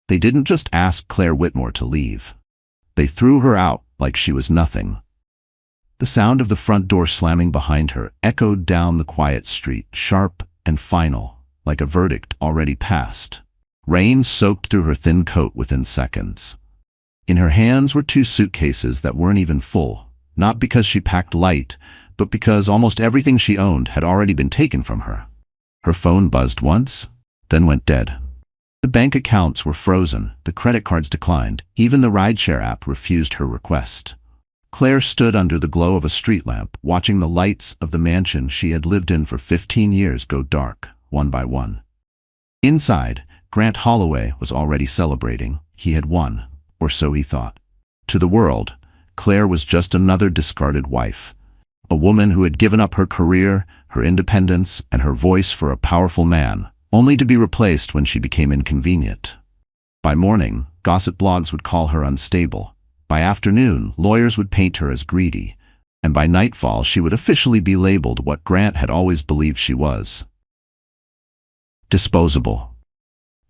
They didn't just ask Claire Whitmore to leave. They threw her out like she was nothing. The sound of the front door slamming behind her echoed down the quiet street, sharp and final, like a verdict already passed. Rain soaked through her thin coat within seconds. In her hands were 2 suitcases that weren't even full, not because she packed light, but because almost everything she owned had already been taken from her. Her phone buzzed once, then went dead. The bank accounts were frozen, the credit cards declined, even the rideshare app refused her request. Claire stood under the glow of a street lamp, watching the lights of the mansion she had lived in for 15 years go dark, one by one. Inside, Grant Holloway was already celebrating. He had won, or so he thought. To the world, Claire was just another discarded wife. A woman who had given up her career, her independence, and her voice for a powerful man, only to be replaced when she became inconvenient. By morning, gossip blogs would call her unstable. By afternoon, lawyers would paint her as greedy. And by nightfall, she would officially be labeled what Grant had always believed she was: disposable.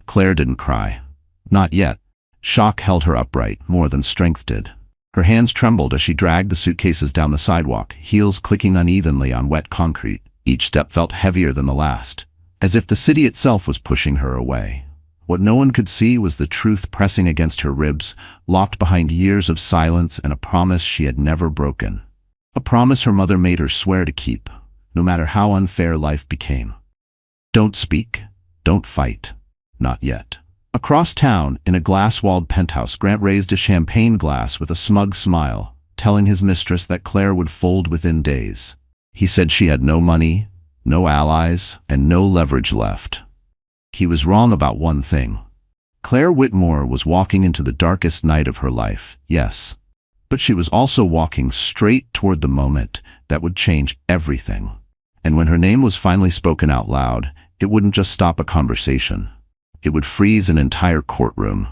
Claire didn't cry. Not yet. Shock held her upright, more than strength did. Her hands trembled as she dragged the suitcases down the sidewalk, heels clicking unevenly on wet concrete. Each step felt heavier than the last, as if the city itself was pushing her away. What no one could see was the truth pressing against her ribs, locked behind years of silence and a promise she had never broken. A promise her mother made her swear to keep, no matter how unfair life became. Don't speak, don't fight. Not yet. Across town, in a glass-walled penthouse, Grant raised a champagne glass with a smug smile, telling his mistress that Claire would fold within days. He said she had no money, no allies, and no leverage left. He was wrong about one thing. Claire Whitmore was walking into the darkest night of her life, yes, but she was also walking straight toward the moment that would change everything. And when her name was finally spoken out loud, it wouldn't just stop a conversation. It would freeze an entire courtroom.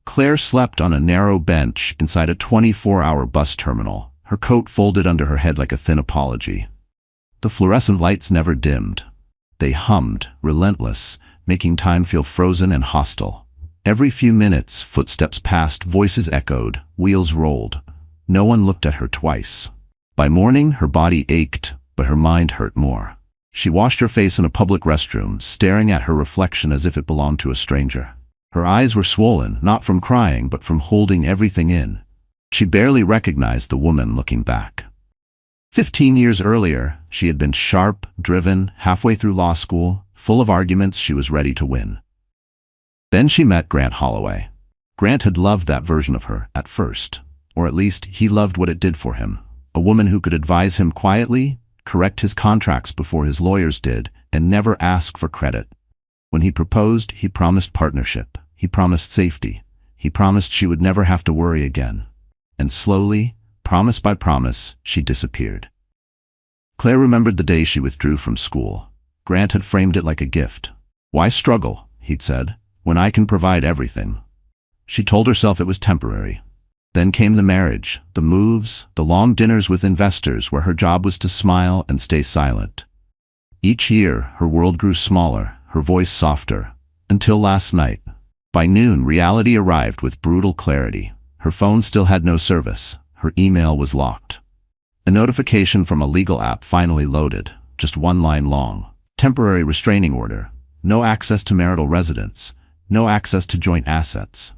Claire slept on a narrow bench inside a 24-hour bus terminal, her coat folded under her head like a thin apology. The fluorescent lights never dimmed. They hummed, relentless, making time feel frozen and hostile. Every few minutes, footsteps passed, voices echoed, wheels rolled. No one looked at her twice. By morning, her body ached, but her mind hurt more. She washed her face in a public restroom, staring at her reflection as if it belonged to a stranger. Her eyes were swollen, not from crying, but from holding everything in. She barely recognized the woman looking back. 15 years earlier, she had been sharp, driven, halfway through law school, full of arguments she was ready to win. Then she met Grant Holloway. Grant had loved that version of her at first, or at least he loved what it did for him. A woman who could advise him quietly, correct his contracts before his lawyers did, and never ask for credit. When he proposed, he promised partnership. He promised safety. He promised she would never have to worry again. And slowly, promise by promise, she disappeared. Claire remembered the day she withdrew from school. Grant had framed it like a gift. "Why struggle," he'd said, "when I can provide everything?" She told herself it was temporary. Then came the marriage, the moves, the long dinners with investors where her job was to smile and stay silent. Each year, her world grew smaller, her voice softer, until last night. By noon, reality arrived with brutal clarity. Her phone still had no service. Her email was locked. A notification from a legal app finally loaded, just one line long. Temporary restraining order. No access to marital residence. No access to joint assets.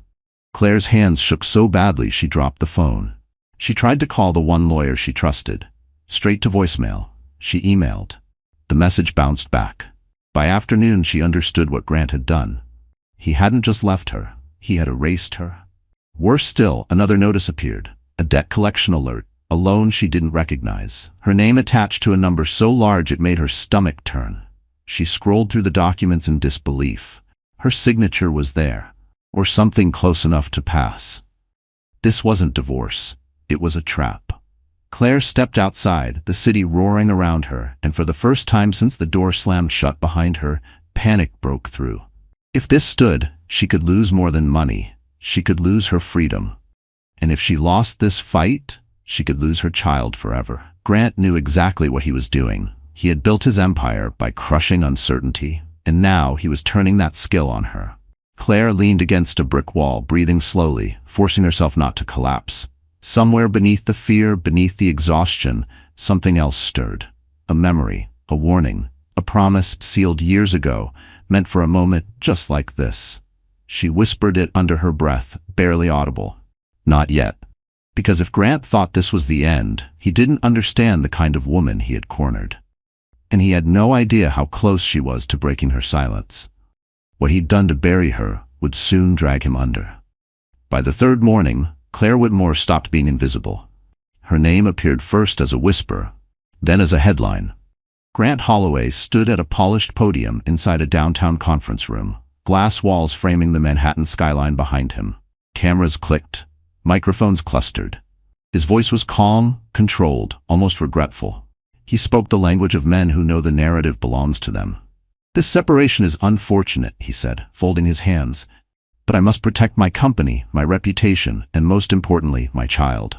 Claire's hands shook so badly she dropped the phone. She tried to call the one lawyer she trusted. Straight to voicemail. She emailed. The message bounced back. By afternoon, she understood what Grant had done. He hadn't just left her. He had erased her. Worse still, another notice appeared. A debt collection alert. A loan she didn't recognize. Her name attached to a number so large it made her stomach turn. She scrolled through the documents in disbelief. Her signature was there. Or something close enough to pass. This wasn't divorce. It was a trap. Claire stepped outside, the city roaring around her, and for the first time since the door slammed shut behind her, panic broke through. If this stood, she could lose more than money. She could lose her freedom. And if she lost this fight, she could lose her child forever. Grant knew exactly what he was doing. He had built his empire by crushing uncertainty, and now he was turning that skill on her. Claire leaned against a brick wall, breathing slowly, forcing herself not to collapse. Somewhere beneath the fear, beneath the exhaustion, something else stirred. A memory, a warning, a promise sealed years ago, meant for a moment just like this. She whispered it under her breath, barely audible. Not yet. Because if Grant thought this was the end, he didn't understand the kind of woman he had cornered. And he had no idea how close she was to breaking her silence. What he'd done to bury her would soon drag him under. By the third morning, Claire Whitmore stopped being invisible. Her name appeared first as a whisper, then as a headline. Grant Holloway stood at a polished podium inside a downtown conference room, glass walls framing the Manhattan skyline behind him. Cameras clicked, microphones clustered. His voice was calm, controlled, almost regretful. He spoke the language of men who know the narrative belongs to them. "This separation is unfortunate," he said, folding his hands. "But I must protect my company, my reputation, and most importantly, my child."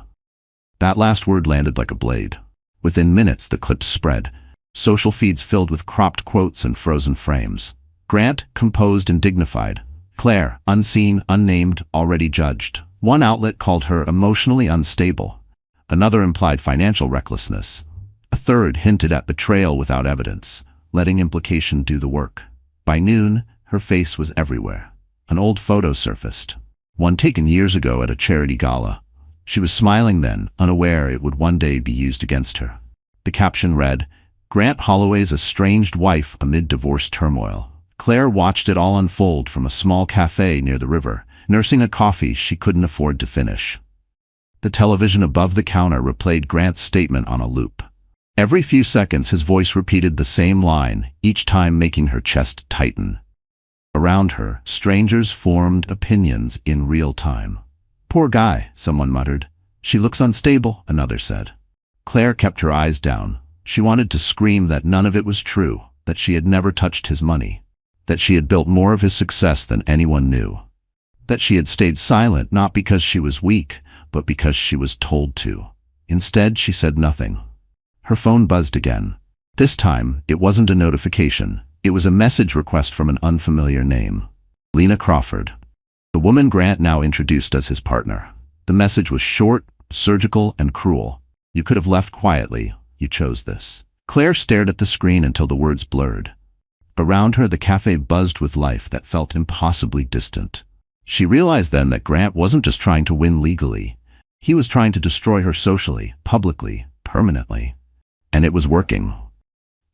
That last word landed like a blade. Within minutes, the clips spread. Social feeds filled with cropped quotes and frozen frames. Grant, composed and dignified. Claire, unseen, unnamed, already judged. One outlet called her emotionally unstable. Another implied financial recklessness. A third hinted at betrayal without evidence, letting implication do the work. By noon, her face was everywhere. An old photo surfaced, one taken years ago at a charity gala. She was smiling then, unaware it would one day be used against her. The caption read, "Grant Holloway's estranged wife amid divorce turmoil." Claire watched it all unfold from a small cafe near the river, nursing a coffee she couldn't afford to finish. The television above the counter replayed Grant's statement on a loop. Every few seconds his voice repeated the same line, each time making her chest tighten. Around her, strangers formed opinions in real time. "Poor guy," someone muttered. "She looks unstable," another said. Claire kept her eyes down. She wanted to scream that none of it was true, that she had never touched his money, that she had built more of his success than anyone knew, that she had stayed silent not because she was weak, but because she was told to. Instead, she said nothing. Her phone buzzed again. This time, it wasn't a notification. It was a message request from an unfamiliar name. Lena Crawford. The woman Grant now introduced as his partner. The message was short, surgical, and cruel. "You could have left quietly. You chose this." Claire stared at the screen until the words blurred. Around her, the cafe buzzed with life that felt impossibly distant. She realized then that Grant wasn't just trying to win legally. He was trying to destroy her socially, publicly, permanently. And it was working.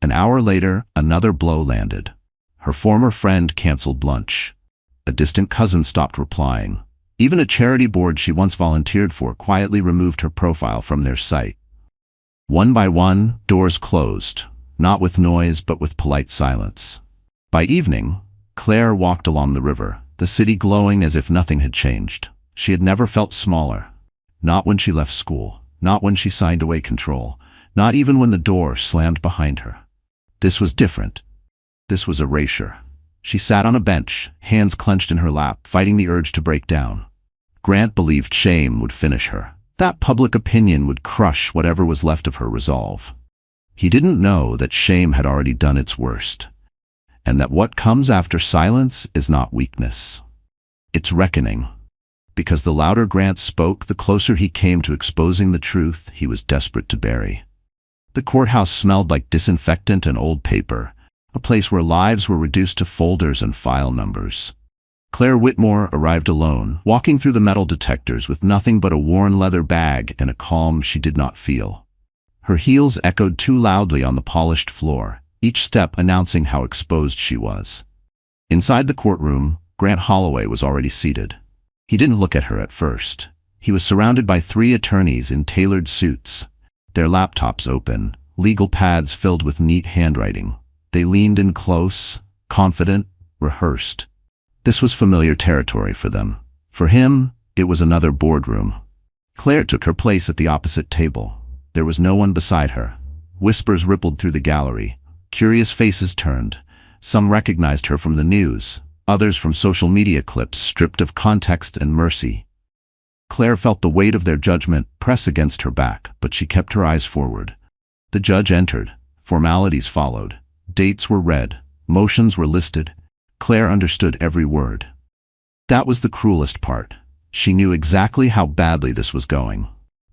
An hour later, another blow landed. Her former friend canceled lunch. A distant cousin stopped replying. Even a charity board she once volunteered for quietly removed her profile from their site. One by one, doors closed, not with noise but with polite silence. By evening, Claire walked along the river, the city glowing as if nothing had changed. She had never felt smaller. Not when she left school, not when she signed away control, not even when the door slammed behind her. This was different. This was erasure. She sat on a bench, hands clenched in her lap, fighting the urge to break down. Grant believed shame would finish her. That public opinion would crush whatever was left of her resolve. He didn't know that shame had already done its worst, and that what comes after silence is not weakness. It's reckoning. Because the louder Grant spoke, the closer he came to exposing the truth he was desperate to bury. The courthouse smelled like disinfectant and old paper, a place where lives were reduced to folders and file numbers. Claire Whitmore arrived alone, walking through the metal detectors with nothing but a worn leather bag and a calm she did not feel. Her heels echoed too loudly on the polished floor, each step announcing how exposed she was. Inside the courtroom, Grant Holloway was already seated. He didn't look at her at first. He was surrounded by 3 attorneys in tailored suits, their laptops open, legal pads filled with neat handwriting. They leaned in close, confident, rehearsed. This was familiar territory for them. For him, it was another boardroom. Claire took her place at the opposite table. There was no one beside her. Whispers rippled through the gallery. Curious faces turned. Some recognized her from the news, others from social media clips stripped of context and mercy. Claire felt the weight of their judgment press against her back, but she kept her eyes forward. The judge entered. Formalities followed. Dates were read. Motions were listed. Claire understood every word. That was the cruelest part. She knew exactly how badly this was going.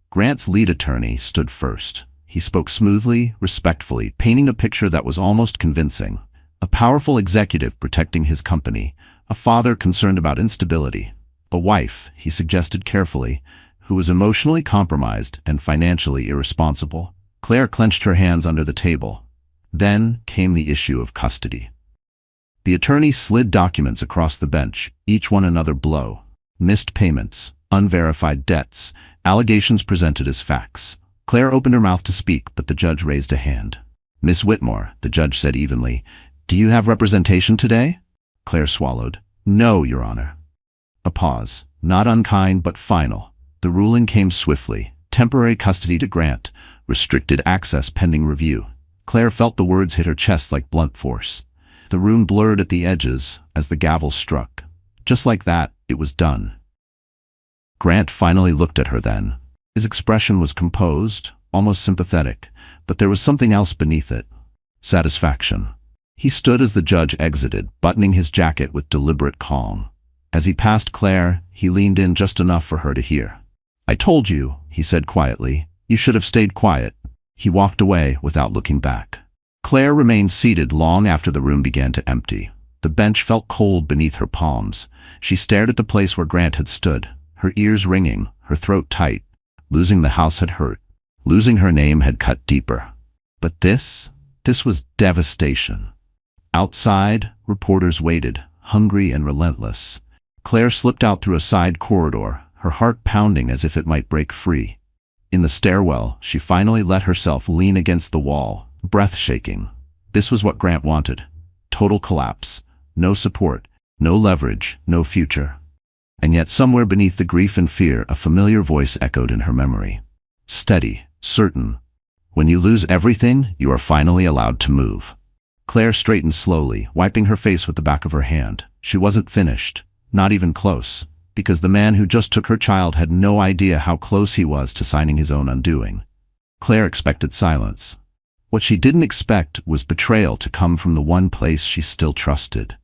Grant's lead attorney stood first. He spoke smoothly, respectfully, painting a picture that was almost convincing. A powerful executive protecting his company, a father concerned about instability, a wife, he suggested carefully, who was emotionally compromised and financially irresponsible. Claire clenched her hands under the table. Then came the issue of custody. The attorney slid documents across the bench, each one another blow. Missed payments, unverified debts, allegations presented as facts. Claire opened her mouth to speak, but the judge raised a hand. "Miss Whitmore," the judge said evenly, "do you have representation today?" Claire swallowed. "No, Your Honor." A pause, not unkind but final. The ruling came swiftly. Temporary custody to Grant, restricted access pending review. Claire felt the words hit her chest like blunt force. The room blurred at the edges as the gavel struck. Just like that, it was done. Grant finally looked at her then. His expression was composed, almost sympathetic, but there was something else beneath it. Satisfaction. He stood as the judge exited, buttoning his jacket with deliberate calm. As he passed Claire, he leaned in just enough for her to hear. "I told you," he said quietly. "You should have stayed quiet." He walked away without looking back. Claire remained seated long after the room began to empty. The bench felt cold beneath her palms. She stared at the place where Grant had stood, her ears ringing, her throat tight. Losing the house had hurt. Losing her name had cut deeper. But this was devastation. Outside, reporters waited, hungry and relentless. Claire slipped out through a side corridor, her heart pounding as if it might break free. In the stairwell, she finally let herself lean against the wall, breath shaking. This was what Grant wanted. Total collapse. No support, no leverage, no future. And yet somewhere beneath the grief and fear, a familiar voice echoed in her memory. Steady, certain. When you lose everything, you are finally allowed to move. Claire straightened slowly, wiping her face with the back of her hand. She wasn't finished, not even close, because the man who just took her child had no idea how close he was to signing his own undoing. Claire expected silence. What she didn't expect was betrayal to come from the one place she still trusted.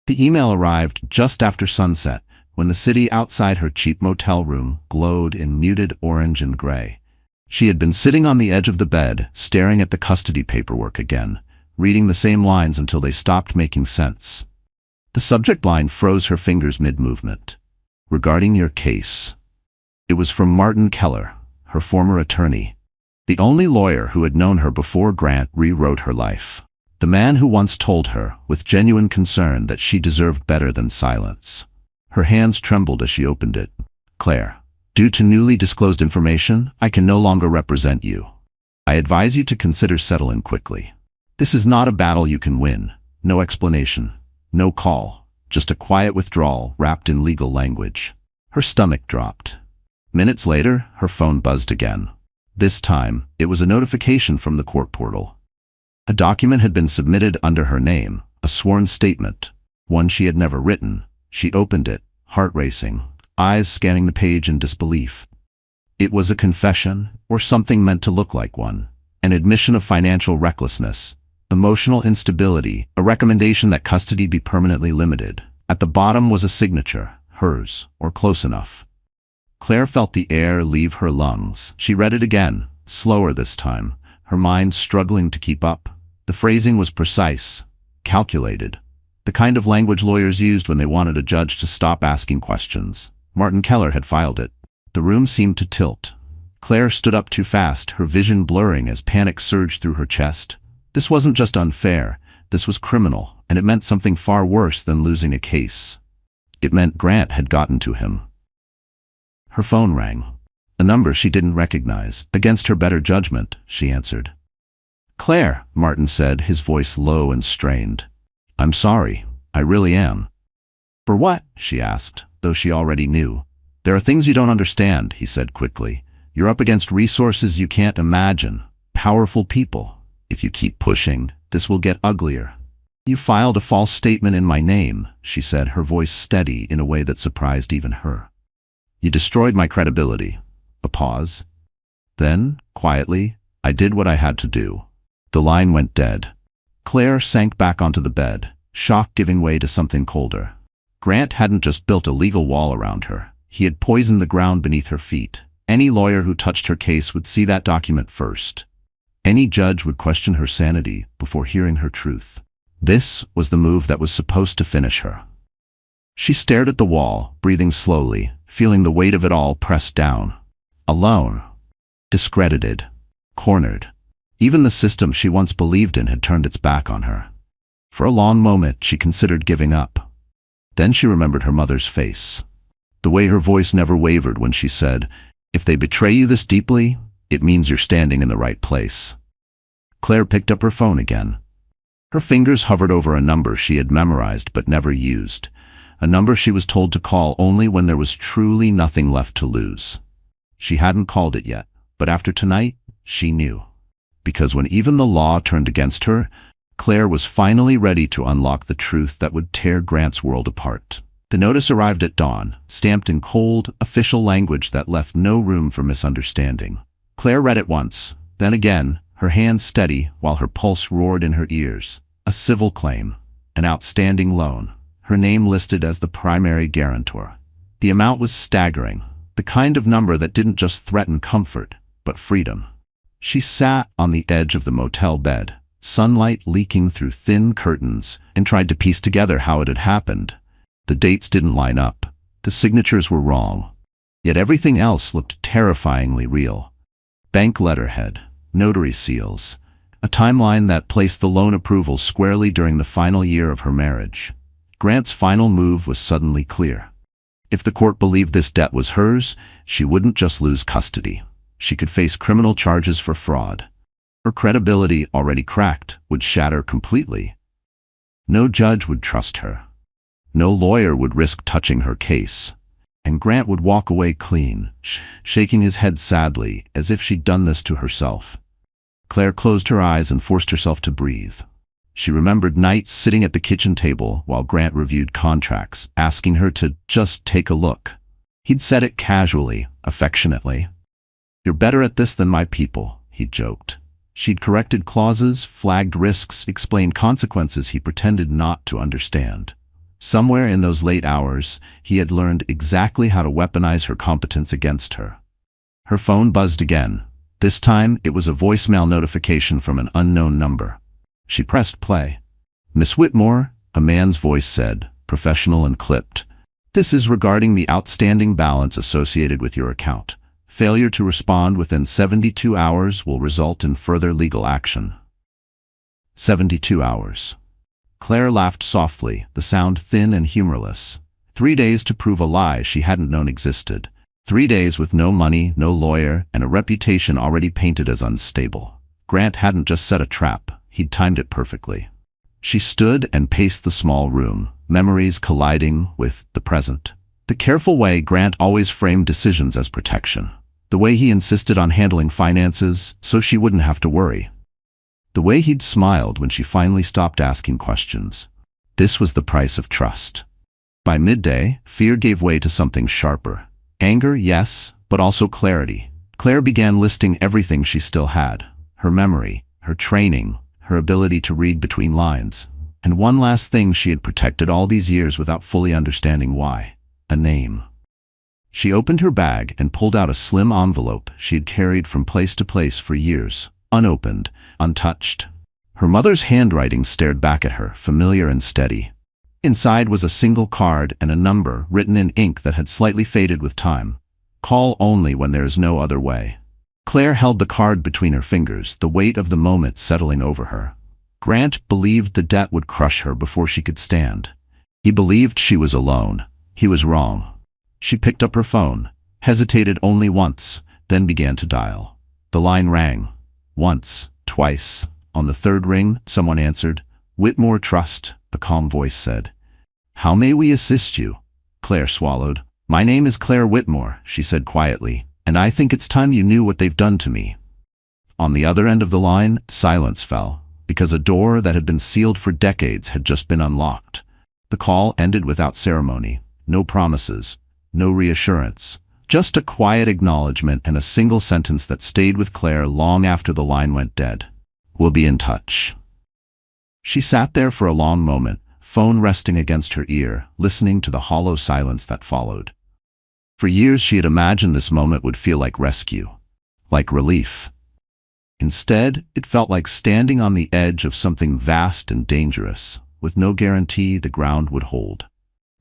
The email arrived just after sunset, when the city outside her cheap motel room glowed in muted orange and gray. She had been sitting on the edge of the bed, staring at the custody paperwork again, reading the same lines until they stopped making sense. The subject line froze her fingers mid-movement. Regarding your case. It was from Martin Keller, her former attorney. The only lawyer who had known her before Grant rewrote her life. The man who once told her, with genuine concern, that she deserved better than silence. Her hands trembled as she opened it. Claire, due to newly disclosed information, I can no longer represent you. I advise you to consider settling quickly. This is not a battle you can win. No explanation. No call. Just a quiet withdrawal wrapped in legal language. Her stomach dropped. Minutes later, her phone buzzed again. This time, it was a notification from the court portal. A document had been submitted under her name, a sworn statement, one she had never written. She opened it, heart racing, eyes scanning the page in disbelief. It was a confession, or something meant to look like one, an admission of financial recklessness, emotional instability, a recommendation that custody be permanently limited. At the bottom was a signature, hers, or close enough. Claire felt the air leave her lungs. She read it again, slower this time, her mind struggling to keep up. The phrasing was precise, calculated, the kind of language lawyers used when they wanted a judge to stop asking questions. Martin Keller had filed it. The room seemed to tilt. Claire stood up too fast, her vision blurring as panic surged through her chest. This wasn't just unfair, this was criminal, and it meant something far worse than losing a case. It meant Grant had gotten to him. Her phone rang. A number she didn't recognize. Against her better judgment, she answered. "Claire," Martin said, his voice low and strained. "I'm sorry. I really am." "For what?" she asked, though she already knew. "There are things you don't understand," he said quickly. "You're up against resources you can't imagine. Powerful people. If you keep pushing, this will get uglier." "You filed a false statement in my name," she said, her voice steady in a way that surprised even her. "You destroyed my credibility." A pause. Then, quietly, "I did what I had to do." The line went dead. Claire sank back onto the bed, shock giving way to something colder. Grant hadn't just built a legal wall around her. He had poisoned the ground beneath her feet. Any lawyer who touched her case would see that document first. Any judge would question her sanity before hearing her truth. This was the move that was supposed to finish her. She stared at the wall, breathing slowly, feeling the weight of it all pressed down. Alone. Discredited. Cornered. Even the system she once believed in had turned its back on her. For a long moment, she considered giving up. Then she remembered her mother's face. The way her voice never wavered when she said, "If they betray you this deeply, it means you're standing in the right place." Claire picked up her phone again. Her fingers hovered over a number she had memorized but never used, a number she was told to call only when there was truly nothing left to lose. She hadn't called it yet, but after tonight, she knew. Because when even the law turned against her, Claire was finally ready to unlock the truth that would tear Grant's world apart. The notice arrived at dawn, stamped in cold, official language that left no room for misunderstanding. Claire read it once, then again, her hands steady while her pulse roared in her ears. A civil claim, an outstanding loan, her name listed as the primary guarantor. The amount was staggering, the kind of number that didn't just threaten comfort, but freedom. She sat on the edge of the motel bed, sunlight leaking through thin curtains, and tried to piece together how it had happened. The dates didn't line up. The signatures were wrong. Yet everything else looked terrifyingly real. Bank letterhead, notary seals, a timeline that placed the loan approval squarely during the final year of her marriage. Grant's final move was suddenly clear. If the court believed this debt was hers, she wouldn't just lose custody. She could face criminal charges for fraud. Her credibility, already cracked, would shatter completely. No judge would trust her. No lawyer would risk touching her case. And Grant would walk away clean, shaking his head sadly, as if she'd done this to herself. Claire closed her eyes and forced herself to breathe. She remembered nights sitting at the kitchen table while Grant reviewed contracts, asking her to just take a look. He'd said it casually, affectionately. "You're better at this than my people," he'd joked. She'd corrected clauses, flagged risks, explained consequences he pretended not to understand. Somewhere in those late hours, he had learned exactly how to weaponize her competence against her. Her phone buzzed again. This time, it was a voicemail notification from an unknown number. She pressed play. "Miss Whitmore," a man's voice said, professional and clipped. "This is regarding the outstanding balance associated with your account. Failure to respond within 72 hours will result in further legal action." 72 hours. Claire laughed softly, the sound thin and humorless. 3 days to prove a lie she hadn't known existed. 3 days with no money, no lawyer, and a reputation already painted as unstable. Grant hadn't just set a trap, he'd timed it perfectly. She stood and paced the small room, memories colliding with the present. The careful way Grant always framed decisions as protection. The way he insisted on handling finances so she wouldn't have to worry. The way he'd smiled when she finally stopped asking questions. This was the price of trust. By midday, fear gave way to something sharper. Anger, yes, but also clarity. Claire began listing everything she still had. Her memory, her training, her ability to read between lines. And one last thing she had protected all these years without fully understanding why. A name. She opened her bag and pulled out a slim envelope she had carried from place to place for years. Unopened, untouched. Her mother's handwriting stared back at her, familiar and steady. Inside was a single card and a number written in ink that had slightly faded with time. "Call only when there is no other way." Claire held the card between her fingers, the weight of the moment settling over her. Grant believed the debt would crush her before she could stand. He believed she was alone. He was wrong. She picked up her phone, hesitated only once, then began to dial. The line rang. Once, twice. On the third ring, someone answered. "Whitmore Trust," a calm voice said. "How may we assist you?" Claire swallowed. "My name is Claire Whitmore," she said quietly, "and I think it's time you knew what they've done to me." On the other end of the line, silence fell, because a door that had been sealed for decades had just been unlocked. The call ended without ceremony. No promises, no reassurance. Just a quiet acknowledgement and a single sentence that stayed with Claire long after the line went dead. "We'll be in touch." She sat there for a long moment, phone resting against her ear, listening to the hollow silence that followed. For years she had imagined this moment would feel like rescue, like relief. Instead, it felt like standing on the edge of something vast and dangerous, with no guarantee the ground would hold.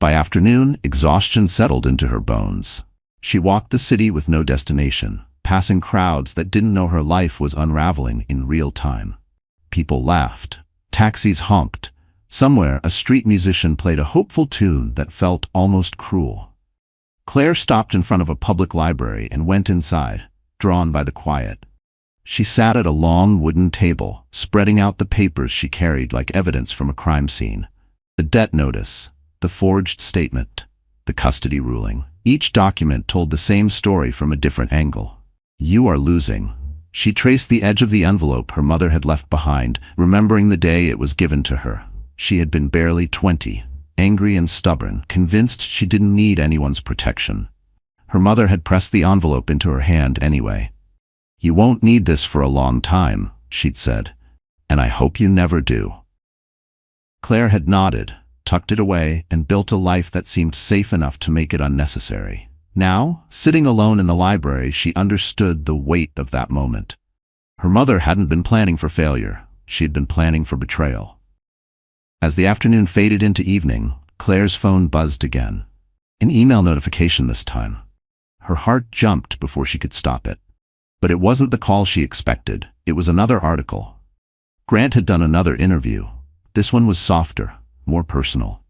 By afternoon, exhaustion settled into her bones. She walked the city with no destination, passing crowds that didn't know her life was unraveling in real time. People laughed. Taxis honked. Somewhere, a street musician played a hopeful tune that felt almost cruel. Claire stopped in front of a public library and went inside, drawn by the quiet. She sat at a long wooden table, spreading out the papers she carried like evidence from a crime scene. The debt notice, the forged statement, the custody ruling. Each document told the same story from a different angle. "You are losing." She traced the edge of the envelope her mother had left behind, remembering the day it was given to her. She had been barely 20, angry and stubborn, convinced she didn't need anyone's protection. Her mother had pressed the envelope into her hand anyway. "You won't need this for a long time," she'd said, "and I hope you never do." Claire had nodded, tucked it away, and built a life that seemed safe enough to make it unnecessary. Now, sitting alone in the library, she understood the weight of that moment. Her mother hadn't been planning for failure. She had been planning for betrayal. As the afternoon faded into evening, Claire's phone buzzed again. An email notification this time. Her heart jumped before she could stop it. But it wasn't the call she expected. It was another article. Grant had done another interview. This one was softer, more personal.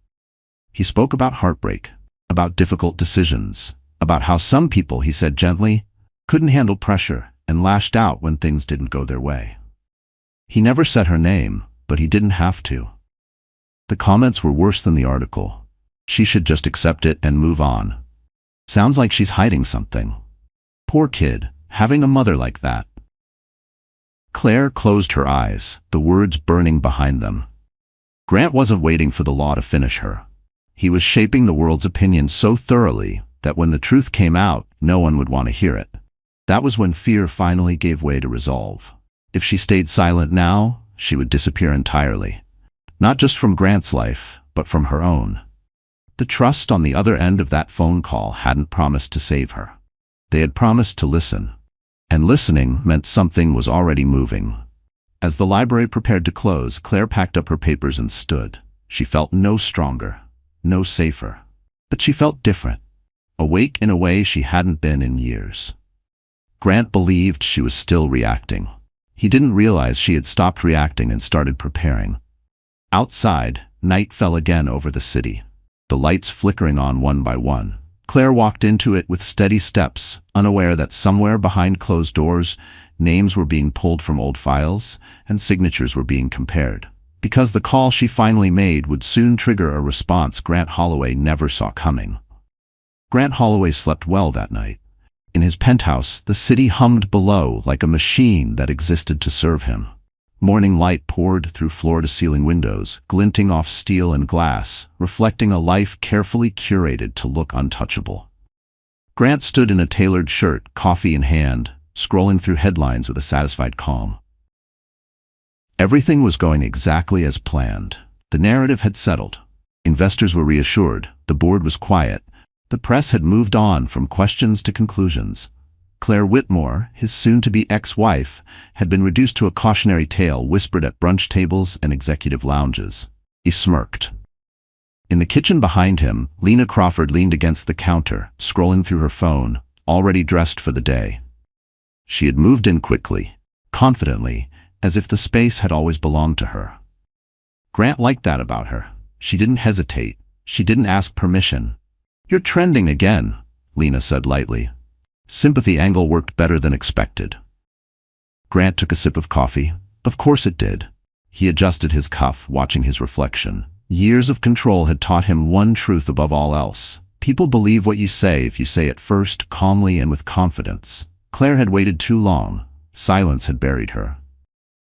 He spoke about heartbreak, about difficult decisions, about how some people, he said gently, couldn't handle pressure and lashed out when things didn't go their way. He never said her name, but he didn't have to. The comments were worse than the article. She should just accept it and move on. Sounds like she's hiding something. Poor kid, having a mother like that. Claire closed her eyes, the words burning behind them. Grant wasn't waiting for the law to finish her. He was shaping the world's opinion so thoroughly that when the truth came out, no one would want to hear it. That was when fear finally gave way to resolve. If she stayed silent now, she would disappear entirely. Not just from Grant's life, but from her own. The trust on the other end of that phone call hadn't promised to save her. They had promised to listen. And listening meant something was already moving. As the library prepared to close, Claire packed up her papers and stood. She felt no stronger, no safer. But she felt different, awake in a way she hadn't been in years. Grant believed she was still reacting. He didn't realize she had stopped reacting and started preparing. Outside, night fell again over the city, the lights flickering on one by one. Claire walked into it with steady steps, unaware that somewhere behind closed doors, names were being pulled from old files and signatures were being compared. Because the call she finally made would soon trigger a response Grant Holloway never saw coming. Grant Holloway slept well that night. In his penthouse, the city hummed below like a machine that existed to serve him. Morning light poured through floor-to-ceiling windows, glinting off steel and glass, reflecting a life carefully curated to look untouchable. Grant stood in a tailored shirt, coffee in hand, scrolling through headlines with a satisfied calm. Everything was going exactly as planned. The narrative had settled. Investors were reassured. The board was quiet. The press had moved on from questions to conclusions. Claire Whitmore, his soon-to-be ex-wife, had been reduced to a cautionary tale whispered at brunch tables and executive lounges. He smirked. In the kitchen behind him, Lena Crawford leaned against the counter, scrolling through her phone, already dressed for the day. She had moved in quickly, confidently, as if the space had always belonged to her. Grant liked that about her. She didn't hesitate. She didn't ask permission. "You're trending again," Lena said lightly. Sympathy angle worked better than expected. Grant took a sip of coffee. Of course it did. He adjusted his cuff, watching his reflection. Years of control had taught him one truth above all else. People believe what you say if you say it first, calmly and with confidence. Claire had waited too long. Silence had buried her.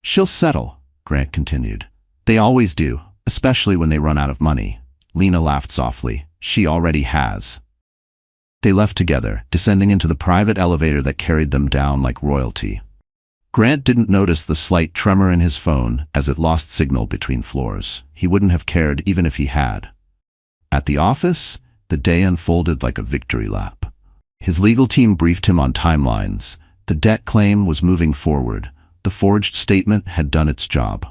"She'll settle," Grant continued. "They always do, especially when they run out of money." Lena laughed softly. "She already has." They left together, descending into the private elevator that carried them down like royalty. Grant didn't notice the slight tremor in his phone as it lost signal between floors. He wouldn't have cared even if he had. At the office, the day unfolded like a victory lap. His legal team briefed him on timelines. The debt claim was moving forward. The forged statement had done its job.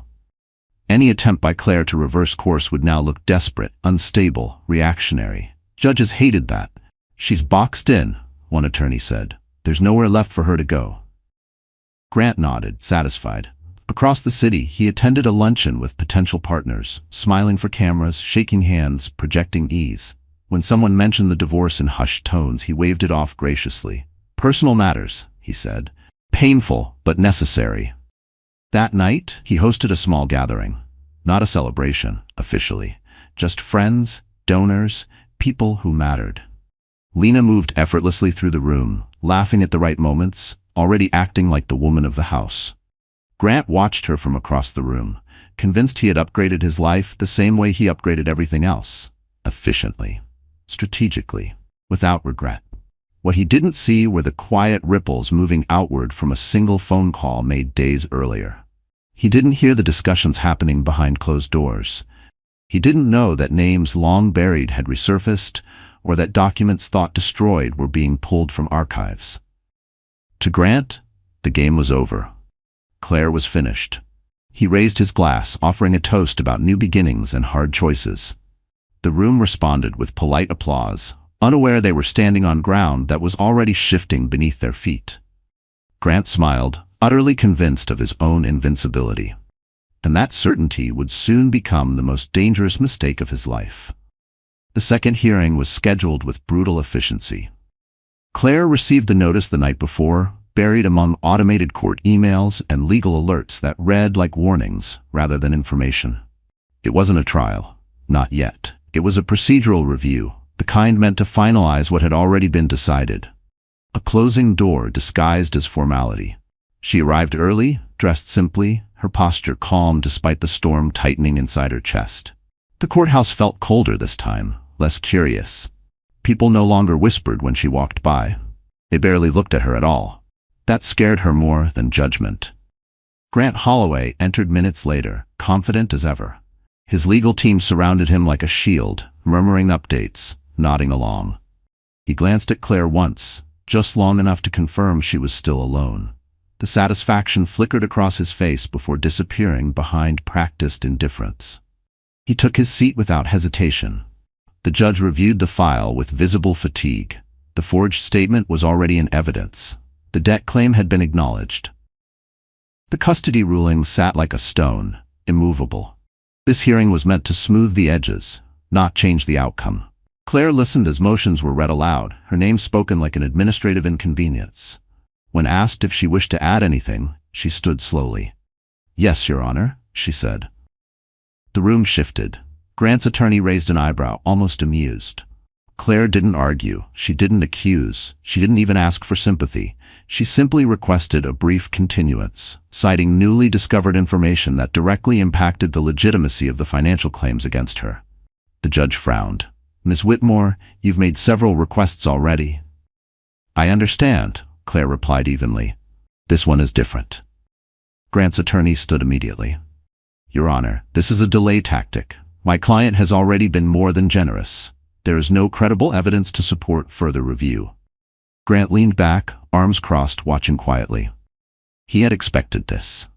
Any attempt by Claire to reverse course would now look desperate, unstable, reactionary. Judges hated that. "She's boxed in," one attorney said. "There's nowhere left for her to go." Grant nodded, satisfied. Across the city, he attended a luncheon with potential partners, smiling for cameras, shaking hands, projecting ease. When someone mentioned the divorce in hushed tones, he waved it off graciously. "Personal matters," he said. "Painful, but necessary." That night, he hosted a small gathering. Not a celebration, officially. Just friends, donors, people who mattered. Lena moved effortlessly through the room, laughing at the right moments, already acting like the woman of the house. Grant watched her from across the room, convinced he had upgraded his life the same way he upgraded everything else. Efficiently. Strategically. Without regret. What he didn't see were the quiet ripples moving outward from a single phone call made days earlier. He didn't hear the discussions happening behind closed doors. He didn't know that names long buried had resurfaced, or that documents thought destroyed were being pulled from archives. To Grant, the game was over. Claire was finished. He raised his glass, offering a toast about new beginnings and hard choices. The room responded with polite applause, unaware they were standing on ground that was already shifting beneath their feet. Grant smiled, utterly convinced of his own invincibility. And that certainty would soon become the most dangerous mistake of his life. The second hearing was scheduled with brutal efficiency. Claire received the notice the night before, buried among automated court emails and legal alerts that read like warnings rather than information. It wasn't a trial. Not yet. It was a procedural review, the kind meant to finalize what had already been decided. A closing door disguised as formality. She arrived early, dressed simply, her posture calm despite the storm tightening inside her chest. The courthouse felt colder this time, less curious. People no longer whispered when she walked by. They barely looked at her at all. That scared her more than judgment. Grant Holloway entered minutes later, confident as ever. His legal team surrounded him like a shield, murmuring updates, nodding along. He glanced at Claire once, just long enough to confirm she was still alone. The satisfaction flickered across his face before disappearing behind practiced indifference. He took his seat without hesitation. The judge reviewed the file with visible fatigue. The forged statement was already in evidence. The debt claim had been acknowledged. The custody ruling sat like a stone, immovable. This hearing was meant to smooth the edges, not change the outcome. Claire listened as motions were read aloud, her name spoken like an administrative inconvenience. When asked if she wished to add anything, she stood slowly. "Yes, Your Honor," she said. The room shifted. Grant's attorney raised an eyebrow, almost amused. Claire didn't argue, she didn't accuse, she didn't even ask for sympathy. She simply requested a brief continuance, citing newly discovered information that directly impacted the legitimacy of the financial claims against her. The judge frowned. "Ms. Whitmore, you've made several requests already." "I understand," Claire replied evenly. "This one is different." Grant's attorney stood immediately. "Your Honor, this is a delay tactic. My client has already been more than generous. There is no credible evidence to support further review." Grant leaned back, arms crossed, watching quietly. He had expected this.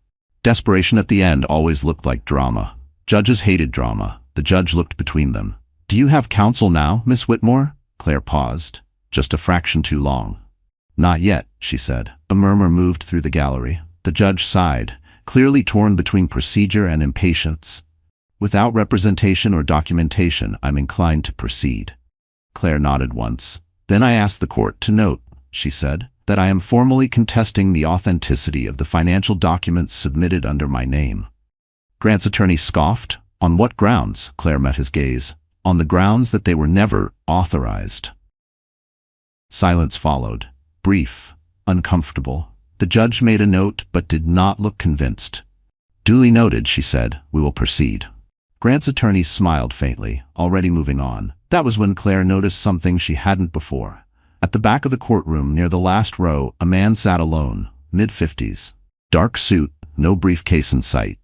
Desperation at the end always looked like drama. Judges hated drama. The judge looked between them. "Do you have counsel now, Miss Whitmore?" Claire paused. Just a fraction too long. "Not yet," she said. A murmur moved through the gallery. The judge sighed, clearly torn between procedure and impatience. "Without representation or documentation, I'm inclined to proceed." Claire nodded once. "Then I ask the court to note," she said, "that I am formally contesting the authenticity of the financial documents submitted under my name." Grant's attorney scoffed. "On what grounds?" Claire met his gaze. "On the grounds that they were never authorized." Silence followed. Brief, uncomfortable. The judge made a note but did not look convinced. "Duly noted," she said. "We will proceed." Grant's attorney smiled faintly, already moving on. That was when Claire noticed something she hadn't before. At the back of the courtroom, near the last row, a man sat alone, mid-50s. Dark suit, no briefcase in sight.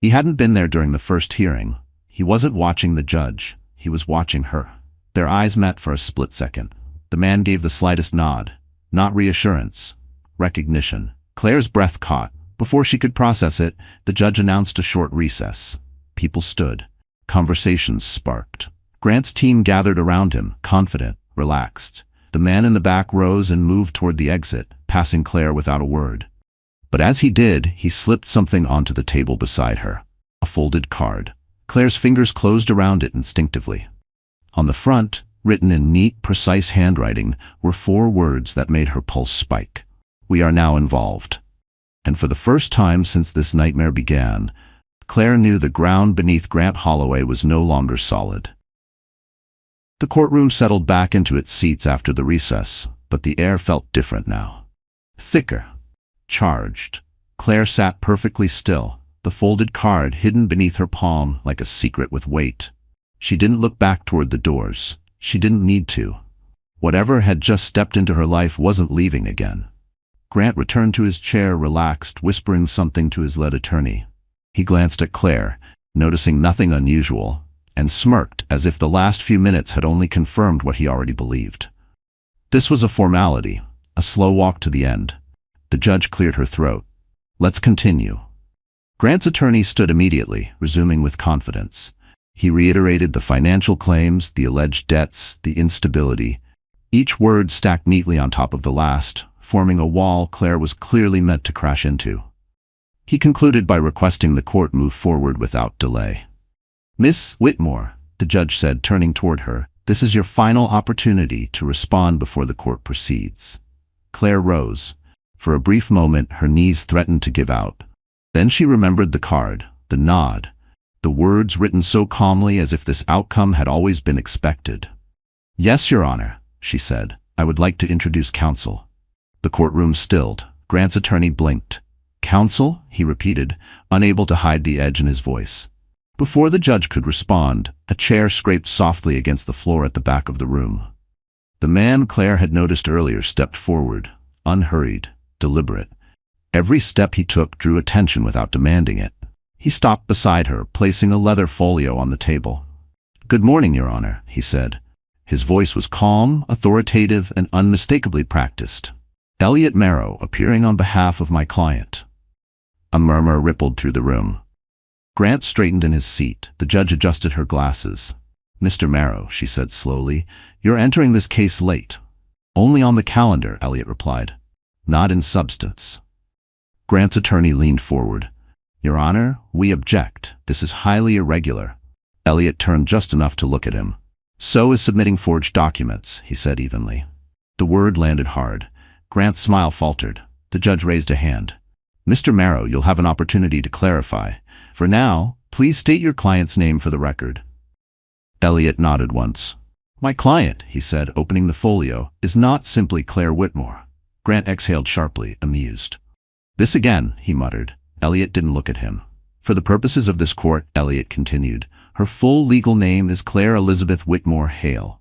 He hadn't been there during the first hearing. He wasn't watching the judge. He was watching her. Their eyes met for a split second. The man gave the slightest nod. Not reassurance. Recognition. Claire's breath caught. Before she could process it, the judge announced a short recess. People stood. Conversations sparked. Grant's team gathered around him, confident, relaxed. The man in the back rose and moved toward the exit, passing Claire without a word. But as he did, he slipped something onto the table beside her. A folded card. Claire's fingers closed around it instinctively. On the front, written in neat, precise handwriting, were 4 words that made her pulse spike. "We are now involved." And for the first time since this nightmare began, Claire knew the ground beneath Grant Holloway was no longer solid. The courtroom settled back into its seats after the recess, but the air felt different now. Thicker. Charged. Claire sat perfectly still, the folded card hidden beneath her palm like a secret with weight. She didn't look back toward the doors. She didn't need to. Whatever had just stepped into her life wasn't leaving again. Grant returned to his chair, relaxed, whispering something to his lead attorney. He glanced at Claire, noticing nothing unusual, and smirked as if the last few minutes had only confirmed what he already believed. This was a formality, a slow walk to the end. The judge cleared her throat. "Let's continue." Grant's attorney stood immediately, resuming with confidence. He reiterated the financial claims, the alleged debts, the instability. Each word stacked neatly on top of the last, forming a wall Claire was clearly meant to crash into. He concluded by requesting the court move forward without delay. "Miss Whitmore," the judge said, turning toward her, "this is your final opportunity to respond before the court proceeds." Claire rose. For a brief moment, her knees threatened to give out. Then she remembered the card, the nod, the words written so calmly as if this outcome had always been expected. "Yes, Your Honor," she said. "I would like to introduce counsel." The courtroom stilled. Grant's attorney blinked. "Counsel?" he repeated, unable to hide the edge in his voice. Before the judge could respond, a chair scraped softly against the floor at the back of the room. The man Claire had noticed earlier stepped forward, unhurried, deliberate. Every step he took drew attention without demanding it. He stopped beside her, placing a leather folio on the table. "Good morning, Your Honor," he said. His voice was calm, authoritative, and unmistakably practiced. "Elliot Marrow, appearing on behalf of my client." A murmur rippled through the room. Grant straightened in his seat. The judge adjusted her glasses. "Mr. Marrow," she said slowly, "you're entering this case late." "Only on the calendar," Elliot replied. "Not in substance." Grant's attorney leaned forward. "Your Honor, we object. This is highly irregular." Elliot turned just enough to look at him. "So is submitting forged documents," he said evenly. The word landed hard. Grant's smile faltered. The judge raised a hand. "Mr. Marrow, you'll have an opportunity to clarify. For now, please state your client's name for the record." Elliot nodded once. "My client," he said, opening the folio, "is not simply Claire Whitmore." Grant exhaled sharply, amused. "This again," he muttered. Elliot didn't look at him. "For the purposes of this court," Elliot continued, "her full legal name is Claire Elizabeth Whitmore Hale."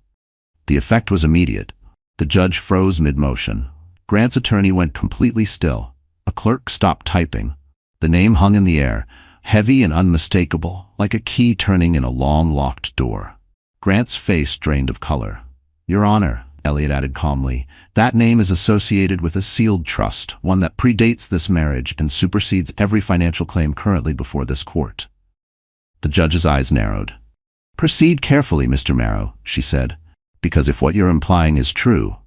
The effect was immediate. The judge froze mid-motion. Grant's attorney went completely still. A clerk stopped typing. The name hung in the air, heavy and unmistakable, like a key turning in a long locked door. Grant's face drained of color. "Your Honor," Elliot added calmly, "that name is associated with a sealed trust, one that predates this marriage and supersedes every financial claim currently before this court." The judge's eyes narrowed. "Proceed carefully, Mr. Marrow," she said, "because if what you're implying is true—"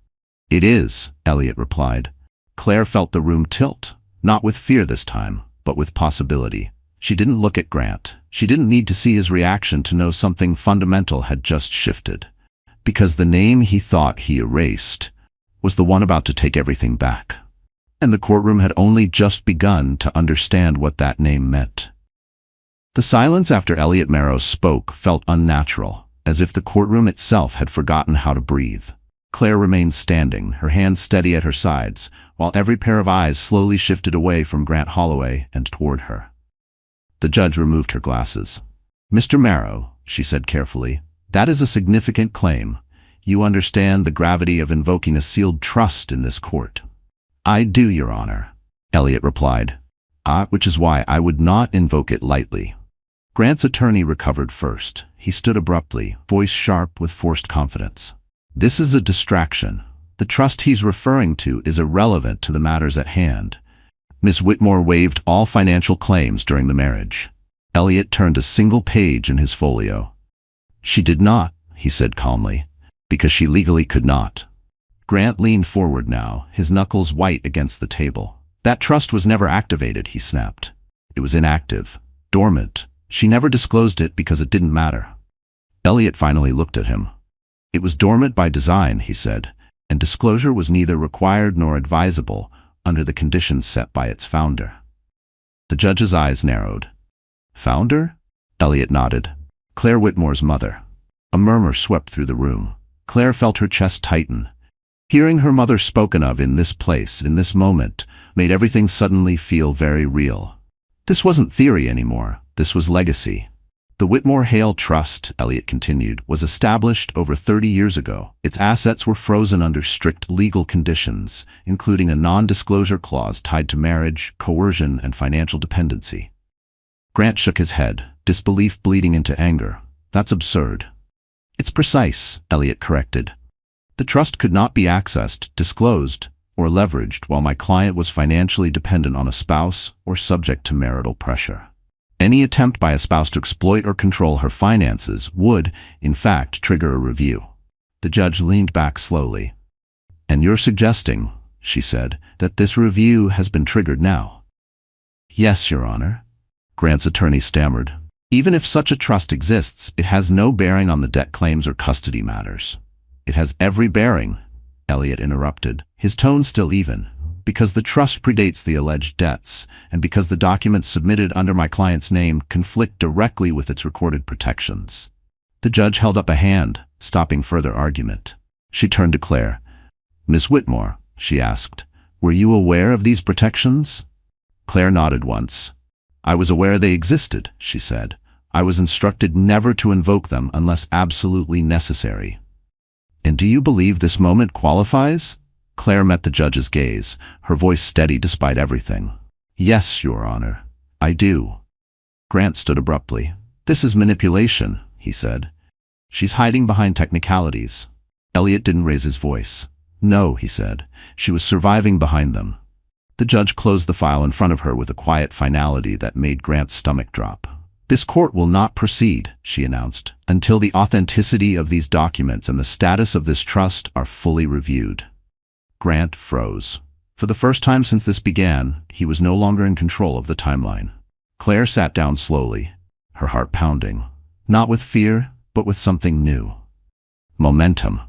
"It is," Elliot replied. Claire felt the room tilt, not with fear this time, but with possibility. She didn't look at Grant. She didn't need to see his reaction to know something fundamental had just shifted. Because the name he thought he erased was the one about to take everything back. And the courtroom had only just begun to understand what that name meant. The silence after Elliot Marrow spoke felt unnatural, as if the courtroom itself had forgotten how to breathe. Claire remained standing, her hands steady at her sides, while every pair of eyes slowly shifted away from Grant Holloway and toward her. The judge removed her glasses. "Mr. Marrow," she said carefully, "that is a significant claim. You understand the gravity of invoking a sealed trust in this court." "I do, Your Honor," Elliot replied. Which is why I would not invoke it lightly. Grant's attorney recovered first. He stood abruptly, voice sharp with forced confidence. This is a distraction. The trust he's referring to is irrelevant to the matters at hand. Miss Whitmore waived all financial claims during the marriage. Elliot turned a single page in his folio. She did not, he said calmly, because she legally could not. Grant leaned forward now, his knuckles white against the table. That trust was never activated, he snapped. It was inactive, dormant. She never disclosed it because it didn't matter. Elliot finally looked at him. It was dormant by design, he said, and disclosure was neither required nor advisable under the conditions set by its founder. The judge's eyes narrowed. Founder? Elliot nodded. Claire Whitmore's mother. A murmur swept through the room. Claire felt her chest tighten. Hearing her mother spoken of in this place, in this moment, made everything suddenly feel very real. This wasn't theory anymore. This was legacy. The Whitmore-Hale Trust, Elliot continued, was established over 30 years ago. Its assets were frozen under strict legal conditions, including a non-disclosure clause tied to marriage, coercion, and financial dependency. Grant shook his head, disbelief bleeding into anger. That's absurd. It's precise, Elliot corrected. The trust could not be accessed, disclosed, or leveraged while my client was financially dependent on a spouse or subject to marital pressure. Any attempt by a spouse to exploit or control her finances would, in fact, trigger a review. The judge leaned back slowly. And you're suggesting, she said, that this review has been triggered now? Yes, Your Honor. Grant's attorney stammered. Even if such a trust exists, it has no bearing on the debt claims or custody matters. It has every bearing, Elliot interrupted, his tone still even, because the trust predates the alleged debts, and because the documents submitted under my client's name conflict directly with its recorded protections. The judge held up a hand, stopping further argument. She turned to Claire. Miss Whitmore, she asked, were you aware of these protections? Claire nodded once. I was aware they existed, she said. I was instructed never to invoke them unless absolutely necessary. And do you believe this moment qualifies? Claire met the judge's gaze, her voice steady despite everything. Yes, Your Honor, I do. Grant stood abruptly. This is manipulation, he said. She's hiding behind technicalities. Elliot didn't raise his voice. No, he said. She was surviving behind them. The judge closed the file in front of her with a quiet finality that made Grant's stomach drop. This court will not proceed, she announced, until the authenticity of these documents and the status of this trust are fully reviewed. Grant froze. For the first time since this began, he was no longer in control of the timeline. Claire sat down slowly, her heart pounding, not with fear, but with something new. Momentum.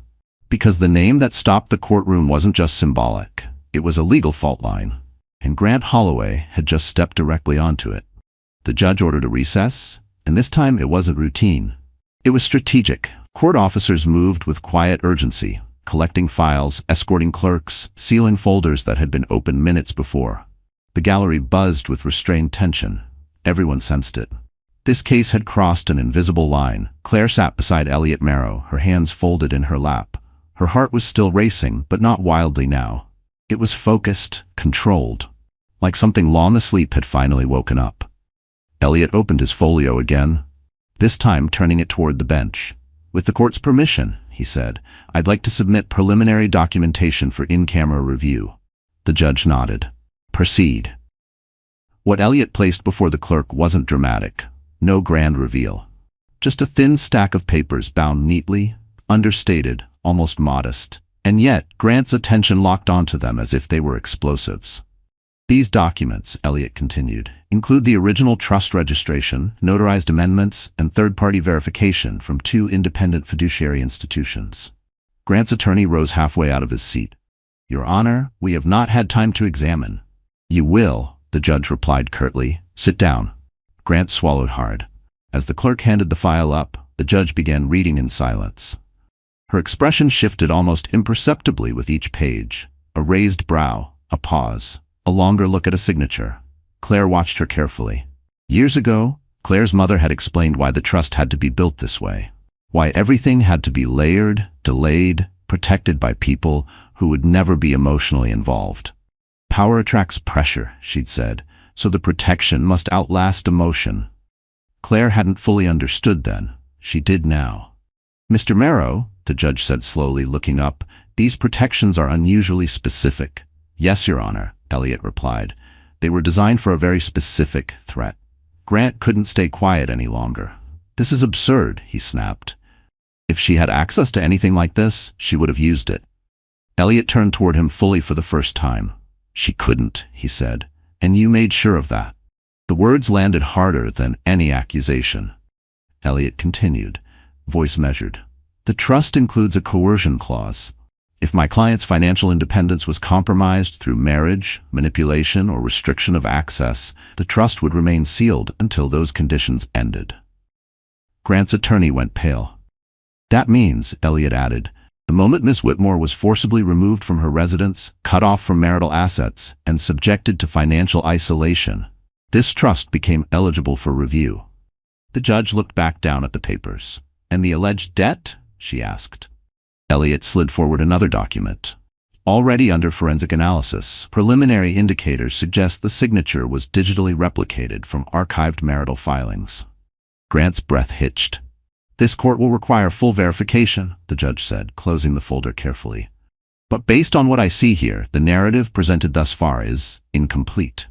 Because the name that stopped the courtroom wasn't just symbolic, it was a legal fault line, and Grant Holloway had just stepped directly onto it. The judge ordered a recess, and this time it wasn't routine. It was strategic. Court officers moved with quiet urgency, collecting files, escorting clerks, sealing folders that had been opened minutes before. The gallery buzzed with restrained tension. Everyone sensed it. This case had crossed an invisible line. Claire sat beside Elliot Marrow, her hands folded in her lap. Her heart was still racing, but not wildly now. It was focused, controlled, like something long asleep had finally woken up. Elliot opened his folio again, this time turning it toward the bench. With the court's permission, he said, I'd like to submit preliminary documentation for in-camera review. The judge nodded. Proceed. What Elliot placed before the clerk wasn't dramatic. No grand reveal. Just a thin stack of papers bound neatly, understated, almost modest. And yet, Grant's attention locked onto them as if they were explosives. These documents, Elliot continued, include the original trust registration, notarized amendments, and third-party verification from 2 independent fiduciary institutions. Grant's attorney rose halfway out of his seat. Your Honor, we have not had time to examine. You will, the judge replied curtly. Sit down. Grant swallowed hard. As the clerk handed the file up, the judge began reading in silence. Her expression shifted almost imperceptibly with each page. A raised brow, a pause, a longer look at a signature. Claire watched her carefully. Years ago, Claire's mother had explained why the trust had to be built this way. Why everything had to be layered, delayed, protected by people who would never be emotionally involved. Power attracts pressure, she'd said. So the protection must outlast emotion. Claire hadn't fully understood then. She did now. "Mr. Marrow," the judge said slowly, looking up, "these protections are unusually specific." "Yes, Your Honor," Elliot replied. "They were designed for a very specific threat." Grant couldn't stay quiet any longer. "This is absurd," he snapped. If she had access to anything like this, she would have used it. Elliot turned toward him fully for the first time. "She couldn't," he said, "and you made sure of that." The words landed harder than any accusation. Elliot continued, voice measured. "The trust includes a coercion clause. If my client's financial independence was compromised through marriage, manipulation, or restriction of access, the trust would remain sealed until those conditions ended." Grant's attorney went pale. "That means," Elliot added, "the moment Miss Whitmore was forcibly removed from her residence, cut off from marital assets, and subjected to financial isolation, this trust became eligible for review." The judge looked back down at the papers. "And the alleged debt?" she asked. Elliot slid forward another document. "Already under forensic analysis, preliminary indicators suggest the signature was digitally replicated from archived marital filings." Grant's breath hitched. "This court will require full verification," the judge said, closing the folder carefully. "But based on what I see here, the narrative presented thus far is incomplete."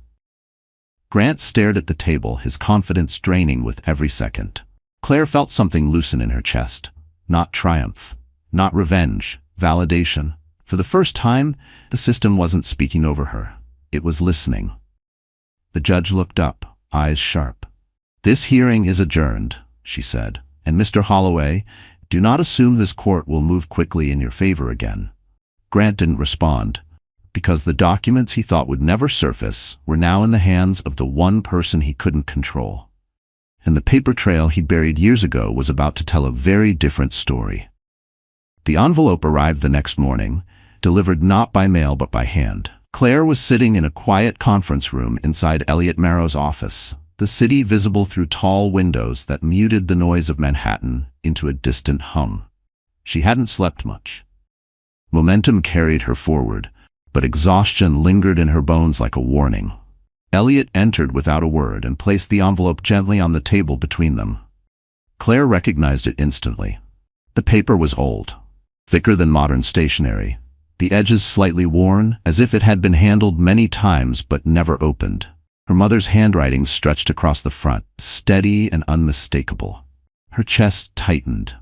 Grant stared at the table, his confidence draining with every second. Claire felt something loosen in her chest. Not triumph. Not revenge. Validation. For the first time, the system wasn't speaking over her. It was listening. The judge looked up, eyes sharp. "This hearing is adjourned," she said. "And Mr. Holloway, do not assume this court will move quickly in your favor again." Grant didn't respond, because the documents he thought would never surface were now in the hands of the one person he couldn't control. And the paper trail he'd buried years ago was about to tell a very different story. The envelope arrived the next morning, delivered not by mail but by hand. Claire was sitting in a quiet conference room inside Elliot Marrow's office, the city visible through tall windows that muted the noise of Manhattan into a distant hum. She hadn't slept much. Momentum carried her forward, but exhaustion lingered in her bones like a warning. Elliot entered without a word and placed the envelope gently on the table between them. Claire recognized it instantly. The paper was old, thicker than modern stationery, the edges slightly worn, as if it had been handled many times but never opened. Her mother's handwriting stretched across the front, steady and unmistakable. Her chest tightened.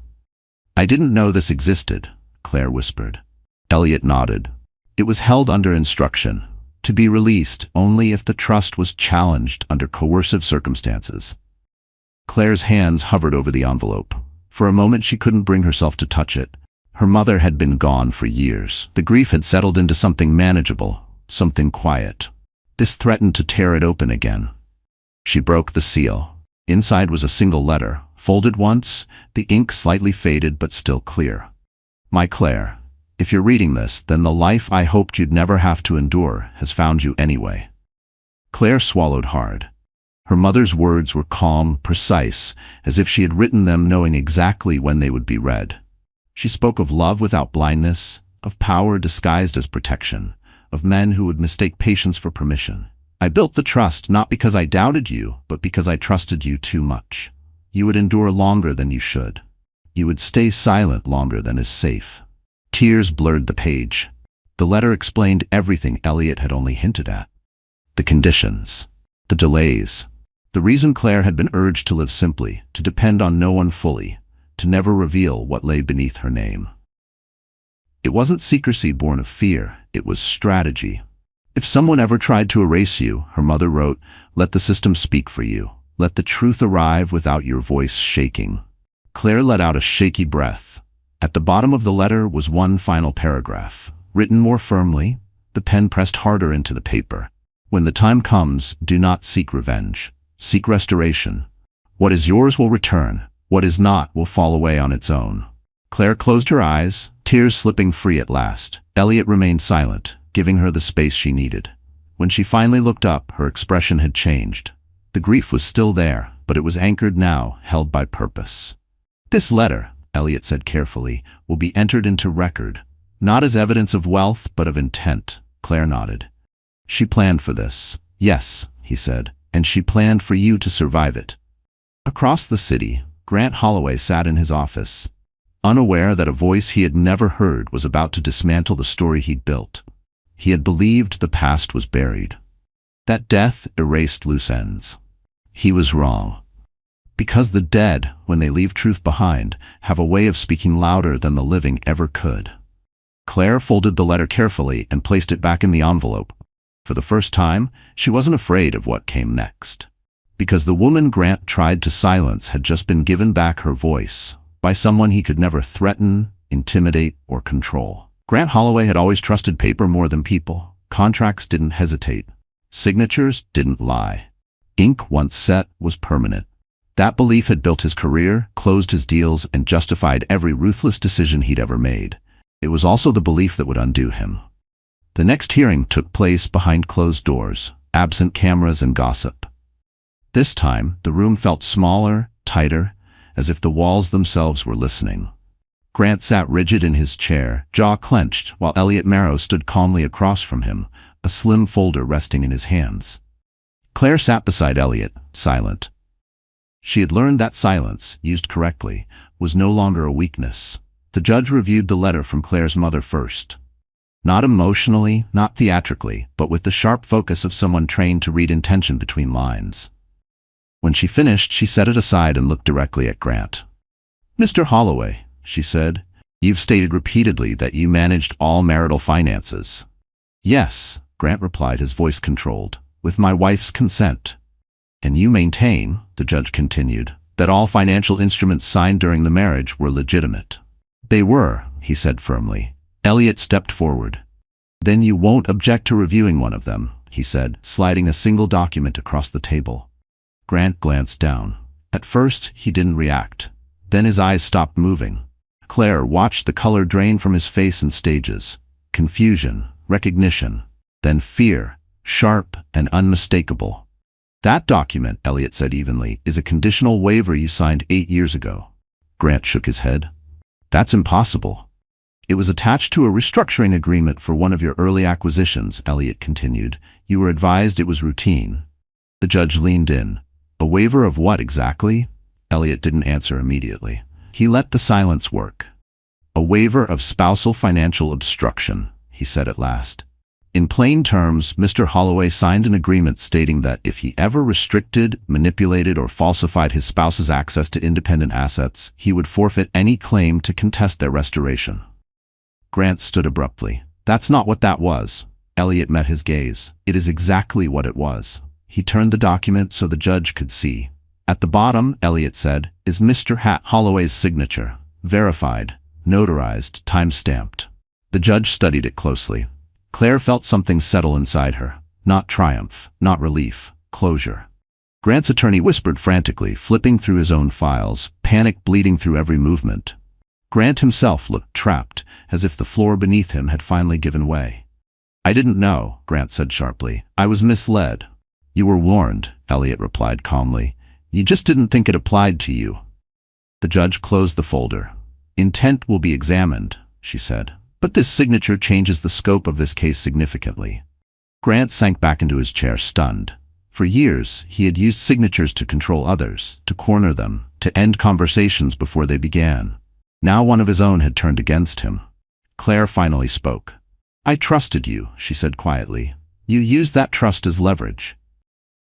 "I didn't know this existed," Claire whispered. Elliot nodded. It was held under instruction, to be released only if the trust was challenged under coercive circumstances. Claire's hands hovered over the envelope. For a moment she couldn't bring herself to touch it. Her mother had been gone for years. The grief had settled into something manageable, something quiet. This threatened to tear it open again. She broke the seal. Inside was a single letter, folded once, the ink slightly faded but still clear. "My Claire, if you're reading this, then the life I hoped you'd never have to endure has found you anyway." Claire swallowed hard. Her mother's words were calm, precise, as if she had written them knowing exactly when they would be read. She spoke of love without blindness, of power disguised as protection, of men who would mistake patience for permission. "I built the trust not because I doubted you, but because I trusted you too much. You would endure longer than you should. You would stay silent longer than is safe." Tears blurred the page. The letter explained everything Elliot had only hinted at. The conditions, the delays, the reason Claire had been urged to live simply, to depend on no one fully, to never reveal what lay beneath her name. It wasn't secrecy born of fear, it was strategy. "If someone ever tried to erase you," her mother wrote, "let the system speak for you. Let the truth arrive without your voice shaking." Claire let out a shaky breath. At the bottom of the letter was one final paragraph, written more firmly, the pen pressed harder into the paper. "When the time comes, do not seek revenge. Seek restoration. What is yours will return. What is not will fall away on its own." Claire closed her eyes, tears slipping free at last. Elliot remained silent, giving her the space she needed. When she finally looked up, her expression had changed. The grief was still there, but it was anchored now, held by purpose. "This letter," Elliot said carefully, "will be entered into record, not as evidence of wealth, but of intent." Claire nodded. "She planned for this." "Yes, he said, "and she planned for you to survive it." Across the city, Grant Holloway sat in his office, unaware that a voice he had never heard was about to dismantle the story he'd built. He had believed the past was buried, that death erased loose ends. He was wrong. Because the dead, when they leave truth behind, have a way of speaking louder than the living ever could. Claire folded the letter carefully and placed it back in the envelope. For the first time, she wasn't afraid of what came next. Because the woman Grant tried to silence had just been given back her voice by someone he could never threaten, intimidate, or control. Grant Holloway had always trusted paper more than people. Contracts didn't hesitate. Signatures didn't lie. Ink once set was permanent. That belief had built his career, closed his deals, and justified every ruthless decision he'd ever made. It was also the belief that would undo him. The next hearing took place behind closed doors, absent cameras and gossip. This time, the room felt smaller, tighter, as if the walls themselves were listening. Grant sat rigid in his chair, jaw clenched, while Elliot Marrow stood calmly across from him, a slim folder resting in his hands. Claire sat beside Elliot, silent. She had learned that silence, used correctly, was no longer a weakness. The judge reviewed the letter from Claire's mother first. Not emotionally, not theatrically, but with the sharp focus of someone trained to read intention between lines. When she finished, she set it aside and looked directly at Grant. "Mr. Holloway," she said, "you've stated repeatedly that you managed all marital finances." "Yes," Grant replied, his voice controlled, "with my wife's consent." "And you maintain," the judge continued, "that all financial instruments signed during the marriage were legitimate." "They were," he said firmly. Elliot stepped forward. "Then you won't object to reviewing one of them," he said, sliding a single document across the table. Grant glanced down. At first, he didn't react. Then his eyes stopped moving. Claire watched the color drain from his face in stages. Confusion, recognition, then fear, sharp and unmistakable. "That document," Elliot said evenly, "is a conditional waiver you signed 8 years ago." Grant shook his head. "That's impossible." "It was attached to a restructuring agreement for one of your early acquisitions," Elliot continued. "You were advised it was routine." The judge leaned in. "A waiver of what exactly?" Elliot didn't answer immediately. He let the silence work. "A waiver of spousal financial obstruction," he said at last. "In plain terms, Mr. Holloway signed an agreement stating that if he ever restricted, manipulated, or falsified his spouse's access to independent assets, he would forfeit any claim to contest their restoration." Grant stood abruptly. "That's not what that was." Elliot met his gaze. "It is exactly what it was." He turned the document so the judge could see. "At the bottom," Elliot said, "is Mr. Holloway's signature. Verified, notarized, time-stamped." The judge studied it closely. Claire felt something settle inside her. Not triumph, not relief, closure. Grant's attorney whispered frantically, flipping through his own files, panic bleeding through every movement. Grant himself looked trapped, as if the floor beneath him had finally given way. "I didn't know," Grant said sharply. "I was misled." "You were warned," Elliot replied calmly. "You just didn't think it applied to you." The judge closed the folder. "Intent will be examined," she said. "But this signature changes the scope of this case significantly." Grant sank back into his chair, stunned. For years, he had used signatures to control others, to corner them, to end conversations before they began. Now one of his own had turned against him. Claire finally spoke. "I trusted you," she said quietly. "You used that trust as leverage."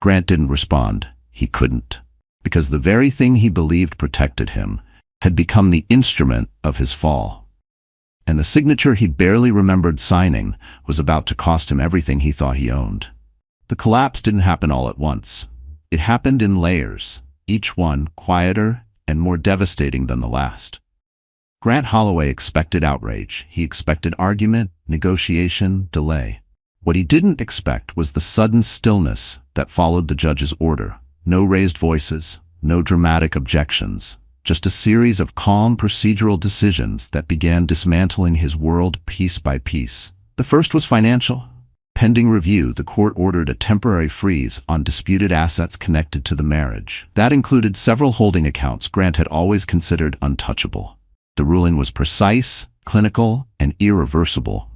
Grant didn't respond. He couldn't. Because the very thing he believed protected him had become the instrument of his fall. And the signature he barely remembered signing was about to cost him everything he thought he owned. The collapse didn't happen all at once. It happened in layers, each one quieter and more devastating than the last. Grant Holloway expected outrage. He expected argument, negotiation, delay. What he didn't expect was the sudden stillness that followed the judge's order. No raised voices, no dramatic objections, just a series of calm procedural decisions that began dismantling his world piece by piece. The first was financial. Pending review, the court ordered a temporary freeze on disputed assets connected to the marriage. That included several holding accounts Grant had always considered untouchable. The ruling was precise, clinical, and irreversible.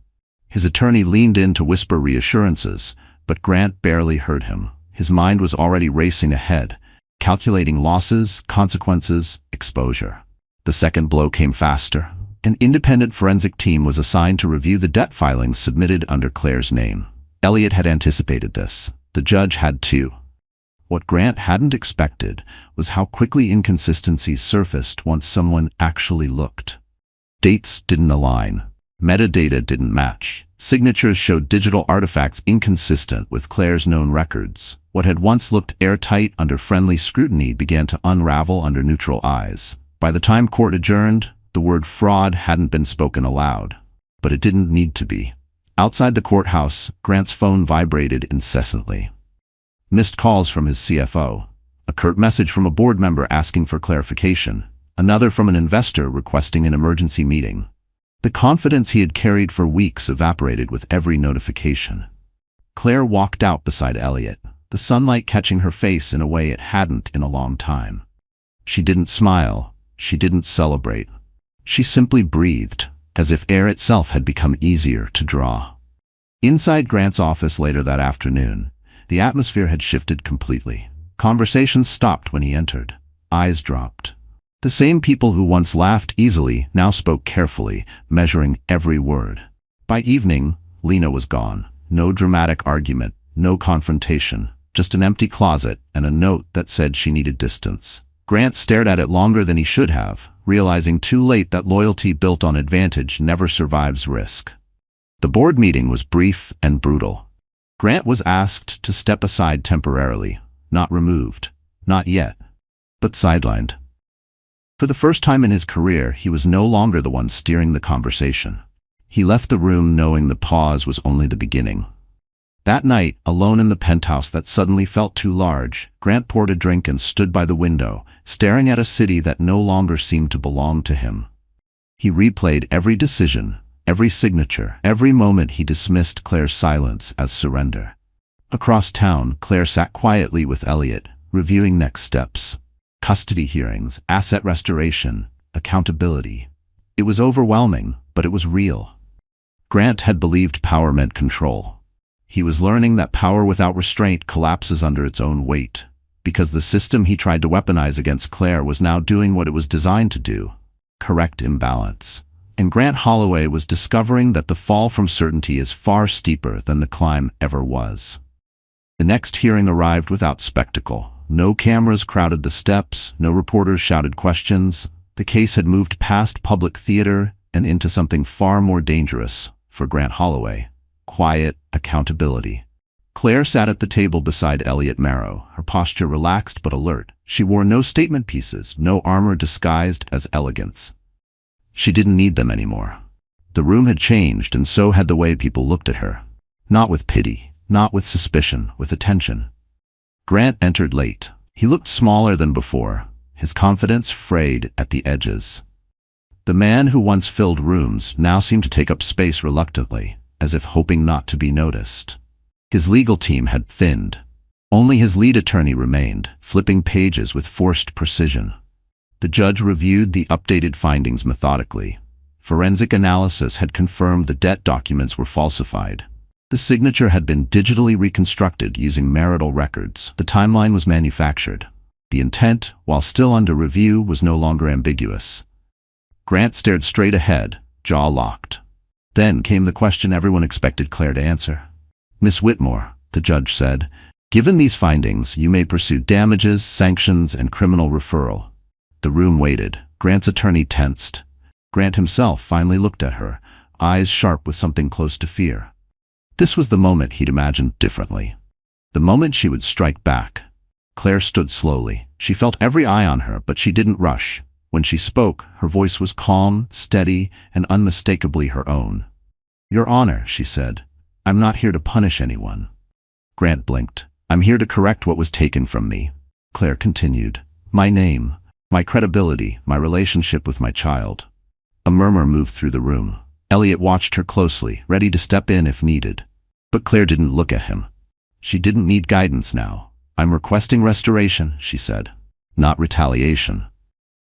His attorney leaned in to whisper reassurances, but Grant barely heard him. His mind was already racing ahead, calculating losses, consequences, exposure. The second blow came faster. An independent forensic team was assigned to review the debt filings submitted under Claire's name. Elliot had anticipated this. The judge had too. What Grant hadn't expected was how quickly inconsistencies surfaced once someone actually looked. Dates didn't align. Metadata didn't match. Signatures showed digital artifacts inconsistent with Claire's known records. What had once looked airtight under friendly scrutiny began to unravel under neutral eyes. By the time court adjourned, the word fraud hadn't been spoken aloud. But it didn't need to be. Outside the courthouse, Grant's phone vibrated incessantly. Missed calls from his CFO. A curt message from a board member asking for clarification. Another from an investor requesting an emergency meeting. The confidence he had carried for weeks evaporated with every notification. Claire walked out beside Elliot, the sunlight catching her face in a way it hadn't in a long time. She didn't smile. She didn't celebrate. She simply breathed, as if air itself had become easier to draw. Inside Grant's office later that afternoon, the atmosphere had shifted completely. Conversations stopped when he entered. Eyes dropped. The same people who once laughed easily now spoke carefully, measuring every word. By evening, Lena was gone. No dramatic argument, no confrontation, just an empty closet and a note that said she needed distance. Grant stared at it longer than he should have, realizing too late that loyalty built on advantage never survives risk. The board meeting was brief and brutal. Grant was asked to step aside temporarily, not removed, not yet, but sidelined. For the first time in his career, he was no longer the one steering the conversation. He left the room knowing the pause was only the beginning. That night, alone in the penthouse that suddenly felt too large, Grant poured a drink and stood by the window, staring at a city that no longer seemed to belong to him. He replayed every decision, every signature, every moment he dismissed Claire's silence as surrender. Across town, Claire sat quietly with Elliot, reviewing next steps. Custody hearings, asset restoration, accountability. It was overwhelming, but it was real. Grant had believed power meant control. He was learning that power without restraint collapses under its own weight, because the system he tried to weaponize against Claire was now doing what it was designed to do: correct imbalance. And Grant Holloway was discovering that the fall from certainty is far steeper than the climb ever was. The next hearing arrived without spectacle. No cameras crowded the steps, no reporters shouted questions. The case had moved past public theater and into something far more dangerous for Grant Holloway: quiet accountability. Claire sat at the table beside Elliot Marrow, her posture relaxed but alert. She wore no statement pieces, no armor disguised as elegance. She didn't need them anymore. The room had changed, and so had the way people looked at her. Not with pity, not with suspicion, with attention. Grant entered late. He looked smaller than before, his confidence frayed at the edges. The man who once filled rooms now seemed to take up space reluctantly, as if hoping not to be noticed. His legal team had thinned. Only his lead attorney remained, flipping pages with forced precision. The judge reviewed the updated findings methodically. Forensic analysis had confirmed the debt documents were falsified. The signature had been digitally reconstructed using marital records. The timeline was manufactured. The intent, while still under review, was no longer ambiguous. Grant stared straight ahead, jaw locked. Then came the question everyone expected Claire to answer. "Miss Whitmore," the judge said, "given these findings, you may pursue damages, sanctions, and criminal referral." The room waited. Grant's attorney tensed. Grant himself finally looked at her, eyes sharp with something close to fear. This was the moment he'd imagined differently. The moment she would strike back. Claire stood slowly. She felt every eye on her, but she didn't rush. When she spoke, her voice was calm, steady, and unmistakably her own. "Your Honor," she said, "I'm not here to punish anyone." Grant blinked. "I'm here to correct what was taken from me," Claire continued. "My name, my credibility, my relationship with my child." A murmur moved through the room. Elliot watched her closely, ready to step in if needed. But Claire didn't look at him. She didn't need guidance now. "I'm requesting restoration," she said, "not retaliation."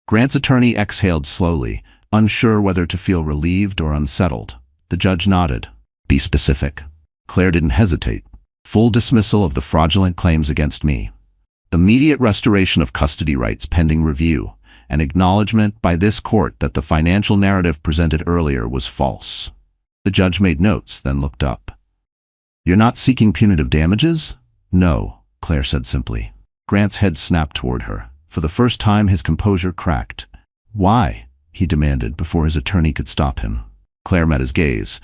Grant's attorney exhaled slowly, unsure whether to feel relieved or unsettled. The judge nodded. "Be specific." Claire didn't hesitate. Full dismissal of the fraudulent claims against me. Immediate restoration of custody rights pending review, and acknowledgement by this court that the financial narrative presented earlier was false. The judge made notes, then looked up. You're not seeking punitive damages? No, Claire said simply. Grant's head snapped toward her. For the first time his composure cracked. Why? He demanded before his attorney could stop him. Claire met his gaze.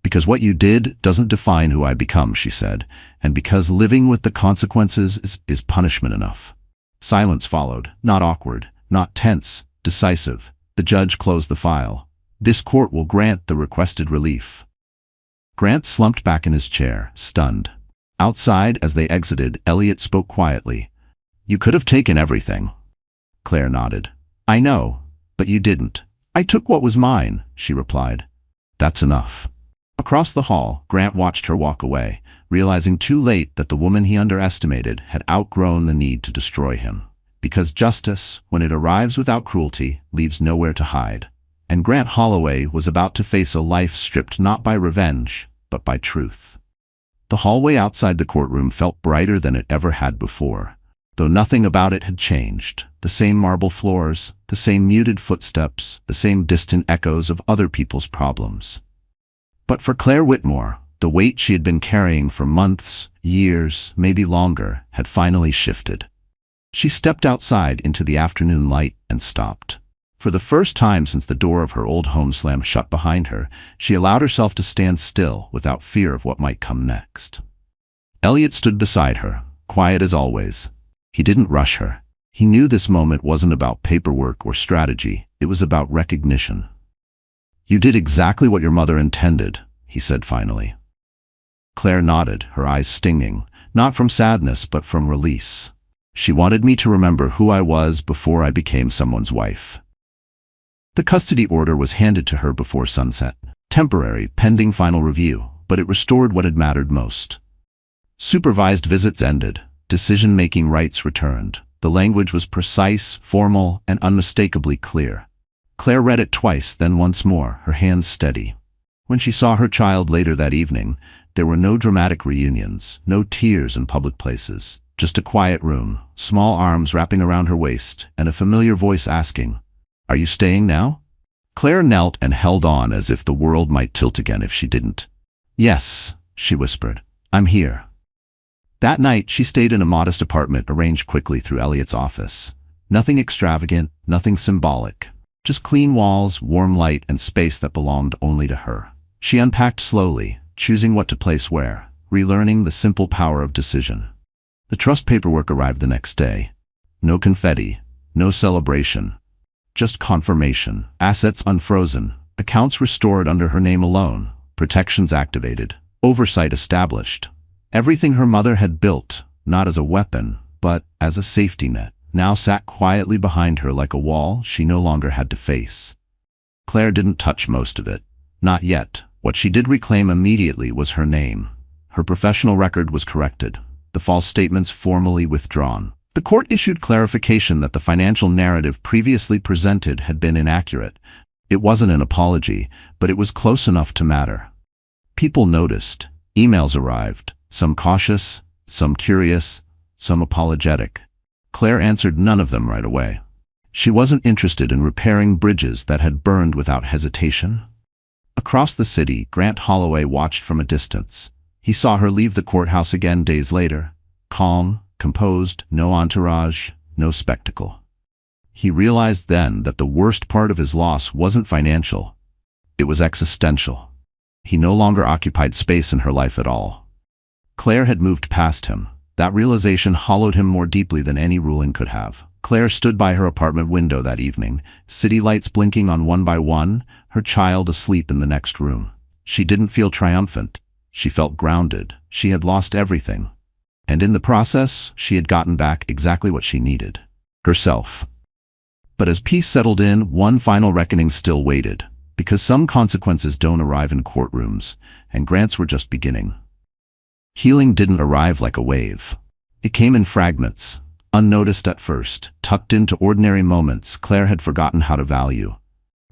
Because what you did doesn't define who I become, she said, and because living with the consequences is punishment enough. Silence followed, not awkward, not tense, decisive. The judge closed the file. This court will grant the requested relief. Grant slumped back in his chair, stunned. Outside, as they exited, Elliot spoke quietly. You could have taken everything. Claire nodded. I know, but you didn't. I took what was mine, she replied. That's enough. Across the hall, Grant watched her walk away, realizing too late that the woman he underestimated had outgrown the need to destroy him. Because justice, when it arrives without cruelty, leaves nowhere to hide. And Grant Holloway was about to face a life stripped not by revenge, but by truth. The hallway outside the courtroom felt brighter than it ever had before, though nothing about it had changed. The same marble floors, the same muted footsteps, the same distant echoes of other people's problems. But for Claire Whitmore, the weight she had been carrying for months, years, maybe longer, had finally shifted. She stepped outside into the afternoon light and stopped. For the first time since the door of her old home slammed shut behind her, she allowed herself to stand still without fear of what might come next. Elliot stood beside her, quiet as always. He didn't rush her. He knew this moment wasn't about paperwork or strategy, it was about recognition. You did exactly what your mother intended, he said finally. Claire nodded, her eyes stinging, not from sadness but from release. She wanted me to remember who I was before I became someone's wife. The custody order was handed to her before sunset. Temporary, pending final review, but it restored what had mattered most. Supervised visits ended. Decision-making rights returned. The language was precise, formal, and unmistakably clear. Claire read it twice, then once more, her hands steady. When she saw her child later that evening, there were no dramatic reunions, no tears in public places, just a quiet room, small arms wrapping around her waist, and a familiar voice asking, "Are you staying now?" Claire knelt and held on as if the world might tilt again if she didn't. "Yes," she whispered, "I'm here." That night, she stayed in a modest apartment arranged quickly through Elliot's office. Nothing extravagant, nothing symbolic. Just clean walls, warm light, and space that belonged only to her. She unpacked slowly, choosing what to place where, relearning the simple power of decision. The trust paperwork arrived the next day. No confetti, no celebration. Just confirmation. Assets unfrozen. Accounts restored under her name alone. Protections activated. Oversight established. Everything her mother had built, not as a weapon, but as a safety net, now sat quietly behind her like a wall she no longer had to face. Claire didn't touch most of it. Not yet. What she did reclaim immediately was her name. Her professional record was corrected. The false statements formally withdrawn. The court issued clarification that the financial narrative previously presented had been inaccurate. It wasn't an apology, but it was close enough to matter. People noticed. Emails arrived. Some cautious, some curious, some apologetic. Claire answered none of them right away. She wasn't interested in repairing bridges that had burned without hesitation. Across the city, Grant Holloway watched from a distance. He saw her leave the courthouse again days later. Calm, composed, no entourage, no spectacle. He realized then that the worst part of his loss wasn't financial. It was existential. He no longer occupied space in her life at all. Claire had moved past him. That realization hollowed him more deeply than any ruling could have. Claire stood by her apartment window that evening, city lights blinking on one by one, her child asleep in the next room. She didn't feel triumphant. She felt grounded. She had lost everything. And in the process, she had gotten back exactly what she needed. Herself. But as peace settled in, one final reckoning still waited. Because some consequences don't arrive in courtrooms, and Grant's were just beginning. Healing didn't arrive like a wave. It came in fragments, unnoticed at first, tucked into ordinary moments Claire had forgotten how to value.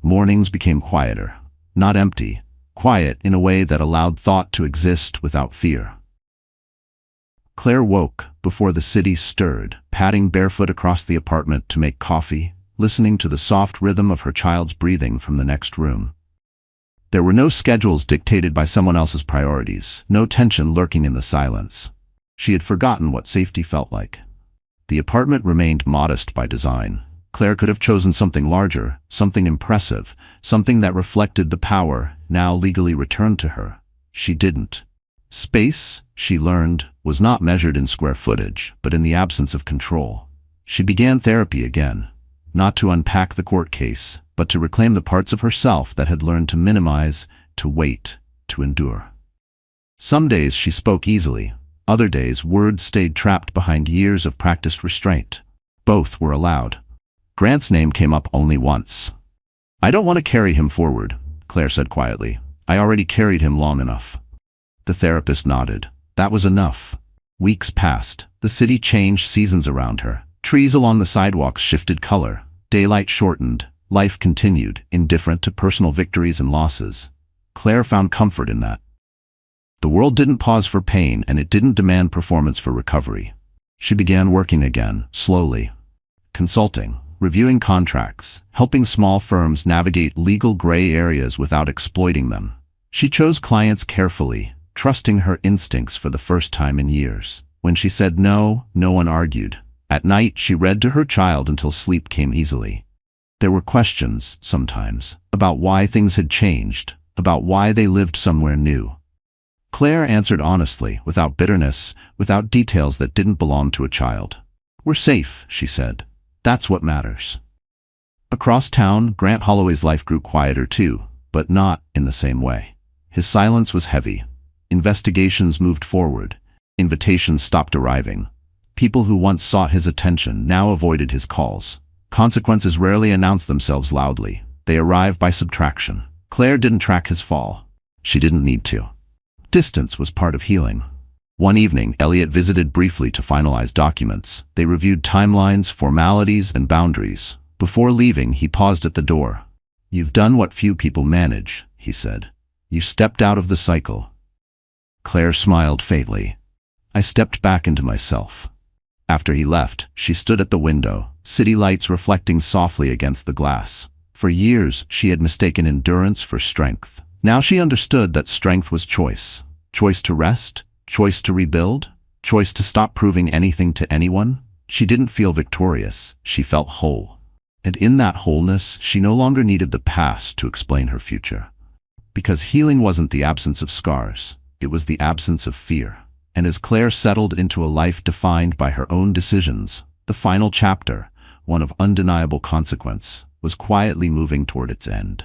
Mornings became quieter, not empty, quiet in a way that allowed thought to exist without fear. Claire woke before the city stirred, padding barefoot across the apartment to make coffee, listening to the soft rhythm of her child's breathing from the next room. There were no schedules dictated by someone else's priorities, no tension lurking in the silence. She had forgotten what safety felt like. The apartment remained modest by design. Claire could have chosen something larger, something impressive, something that reflected the power now legally returned to her. She didn't. Space, she learned, was not measured in square footage, but in the absence of control. She began therapy again, not to unpack the court case, but to reclaim the parts of herself that had learned to minimize, to wait, to endure. Some days she spoke easily. Other days words stayed trapped behind years of practiced restraint. Both were allowed. Grant's name came up only once. "I don't want to carry him forward," Claire said quietly. "I already carried him long enough." The therapist nodded. That was enough. Weeks passed. The city changed seasons around her. Trees along the sidewalks shifted color. Daylight shortened. Life continued, indifferent to personal victories and losses. Claire found comfort in that. The world didn't pause for pain, and it didn't demand performance for recovery. She began working again, slowly. Consulting, reviewing contracts, helping small firms navigate legal gray areas without exploiting them. She chose clients carefully, trusting her instincts for the first time in years. When she said no, no one argued. At night, she read to her child until sleep came easily. There were questions, sometimes, about why things had changed, about why they lived somewhere new. Claire answered honestly, without bitterness, without details that didn't belong to a child. "We're safe," she said. "That's what matters." Across town, Grant Holloway's life grew quieter too, but not in the same way. His silence was heavy. Investigations moved forward. Invitations stopped arriving. People who once sought his attention now avoided his calls. Consequences rarely announced themselves loudly. They arrived by subtraction. Claire didn't track his fall. She didn't need to. Distance was part of healing. One evening, Elliot visited briefly to finalize documents. They reviewed timelines, formalities, and boundaries. Before leaving, he paused at the door. "You've done what few people manage," he said. "You stepped out of the cycle." Claire smiled faintly. "I stepped back into myself." After he left, she stood at the window, city lights reflecting softly against the glass. For years, she had mistaken endurance for strength. Now she understood that strength was choice. Choice to rest, choice to rebuild, choice to stop proving anything to anyone. She didn't feel victorious, she felt whole. And in that wholeness, she no longer needed the past to explain her future. Because healing wasn't the absence of scars, it was the absence of fear. And as Claire settled into a life defined by her own decisions, the final chapter, one of undeniable consequence, was quietly moving toward its end.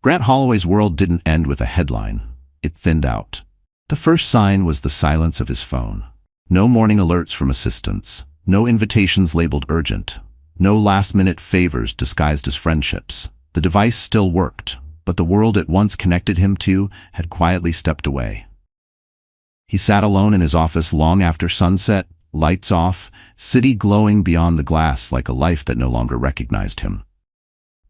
Grant Holloway's world didn't end with a headline. It thinned out. The first sign was the silence of his phone. No morning alerts from assistants, no invitations labeled urgent, no last-minute favors disguised as friendships. The device still worked, but the world it once connected him to had quietly stepped away. He sat alone in his office long after sunset, lights off, city glowing beyond the glass like a life that no longer recognized him.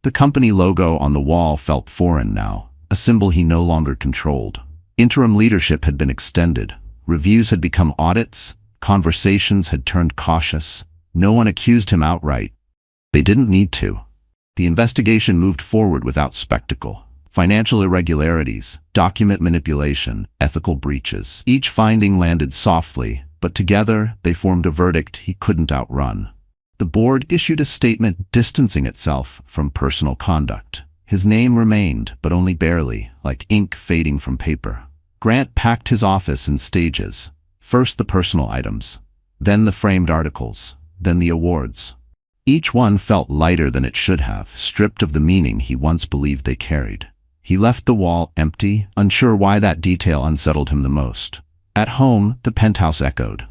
The company logo on the wall felt foreign now, a symbol he no longer controlled. Interim leadership had been extended, reviews had become audits, conversations had turned cautious. No one accused him outright. They didn't need to. The investigation moved forward without spectacle. Financial irregularities, document manipulation, ethical breaches. Each finding landed softly, but together they formed a verdict he couldn't outrun. The board issued a statement distancing itself from personal conduct. His name remained, but only barely, like ink fading from paper. Grant packed his office in stages. First the personal items, then the framed articles, then the awards. Each one felt lighter than it should have, stripped of the meaning he once believed they carried. He left the wall empty, unsure why that detail unsettled him the most. At home, the penthouse echoed.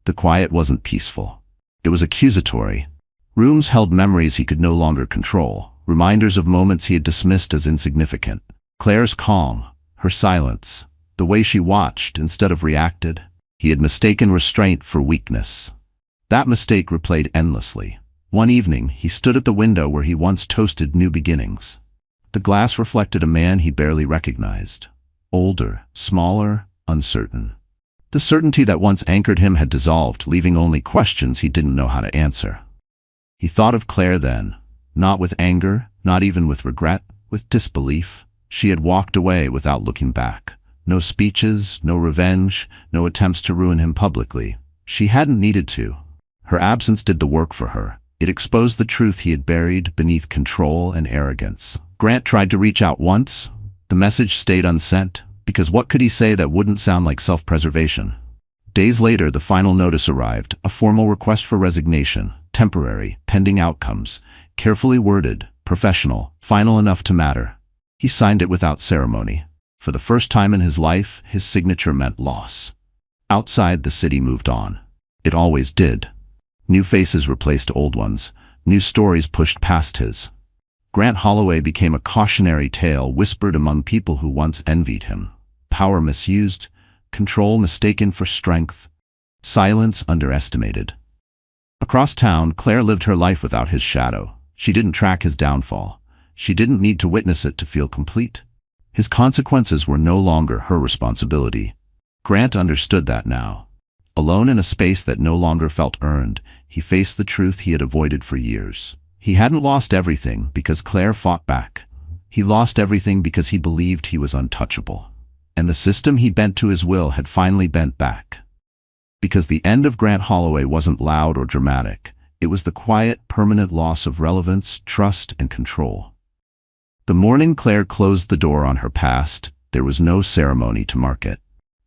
The quiet wasn't peaceful. It was accusatory. Rooms held memories he could no longer control, reminders of moments he had dismissed as insignificant. Claire's calm, her silence, the way she watched instead of reacted. He had mistaken restraint for weakness. That mistake replayed endlessly. One evening, he stood at the window where he once toasted new beginnings. The glass reflected a man he barely recognized. Older, smaller, uncertain. The certainty that once anchored him had dissolved, leaving only questions he didn't know how to answer. He thought of Claire then, not with anger, not even with regret, with disbelief. She had walked away without looking back. No speeches, no revenge, no attempts to ruin him publicly. She hadn't needed to. Her absence did the work for her. It exposed the truth he had buried beneath control and arrogance. Grant tried to reach out once. The message stayed unsent, because what could he say that wouldn't sound like self-preservation? Days later, the final notice arrived, a formal request for resignation, temporary, pending outcomes, carefully worded, professional, final enough to matter. He signed it without ceremony. For the first time in his life, his signature meant loss. Outside, the city moved on. It always did. New faces replaced old ones. New stories pushed past his. Grant Holloway became a cautionary tale whispered among people who once envied him. Power misused, control mistaken for strength, silence underestimated. Across town, Claire lived her life without his shadow. She didn't track his downfall. She didn't need to witness it to feel complete. His consequences were no longer her responsibility. Grant understood that now. Alone in a space that no longer felt earned, he faced the truth he had avoided for years. He hadn't lost everything because Claire fought back. He lost everything because he believed he was untouchable. And the system he bent to his will had finally bent back. Because the end of Grant Holloway wasn't loud or dramatic. It was the quiet, permanent loss of relevance, trust, and control. The morning Claire closed the door on her past, there was no ceremony to mark it.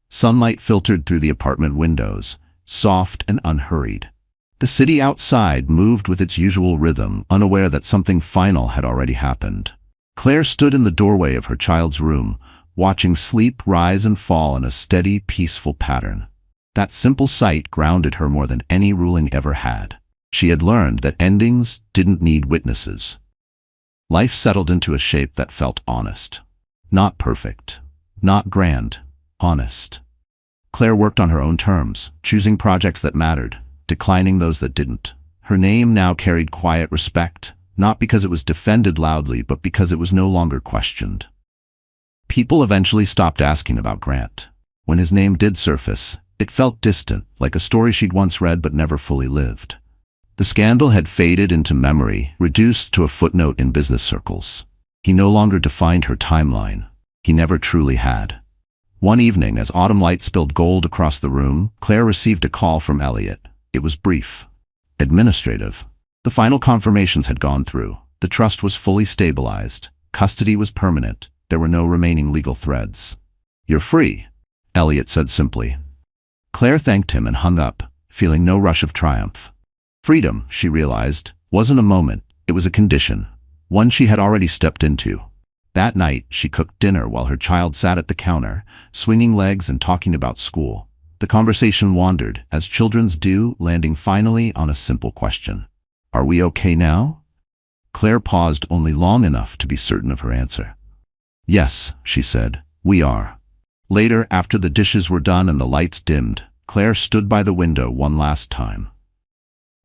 Sunlight filtered through the apartment windows, soft and unhurried. The city outside moved with its usual rhythm, unaware that something final had already happened. Claire stood in the doorway of her child's room, watching sleep rise and fall in a steady, peaceful pattern. That simple sight grounded her more than any ruling ever had. She had learned that endings didn't need witnesses. Life settled into a shape that felt honest. Not perfect, not grand, honest. Claire worked on her own terms, choosing projects that mattered, declining those that didn't. Her name now carried quiet respect, not because it was defended loudly, but because it was no longer questioned. People eventually stopped asking about Grant. When his name did surface, it felt distant, like a story she'd once read but never fully lived. The scandal had faded into memory, reduced to a footnote in business circles. He no longer defined her timeline. He never truly had. One evening, as autumn light spilled gold across the room, Claire received a call from Elliot. It was brief. Administrative. The final confirmations had gone through. The trust was fully stabilized. Custody was permanent. There were no remaining legal threads. "You're free," Elliot said simply. Claire thanked him and hung up, feeling no rush of triumph. Freedom, she realized, wasn't a moment. It was a condition, one she had already stepped into. That night, she cooked dinner while her child sat at the counter, swinging legs and talking about school. The conversation wandered, as children's do, landing finally on a simple question. "Are we okay now?" Claire paused only long enough to be certain of her answer. "Yes," she said, "we are." Later, after the dishes were done and the lights dimmed, Claire stood by the window one last time.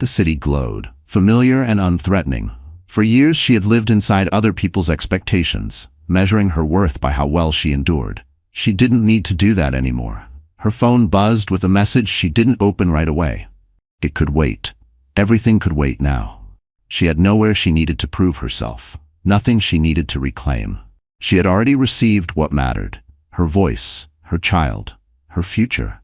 The city glowed, familiar and unthreatening. For years she had lived inside other people's expectations, measuring her worth by how well she endured. She didn't need to do that anymore. Her phone buzzed with a message she didn't open right away. It could wait. Everything could wait now. She had nowhere she needed to prove herself, nothing she needed to reclaim. She had already received what mattered: her voice, her child, her future.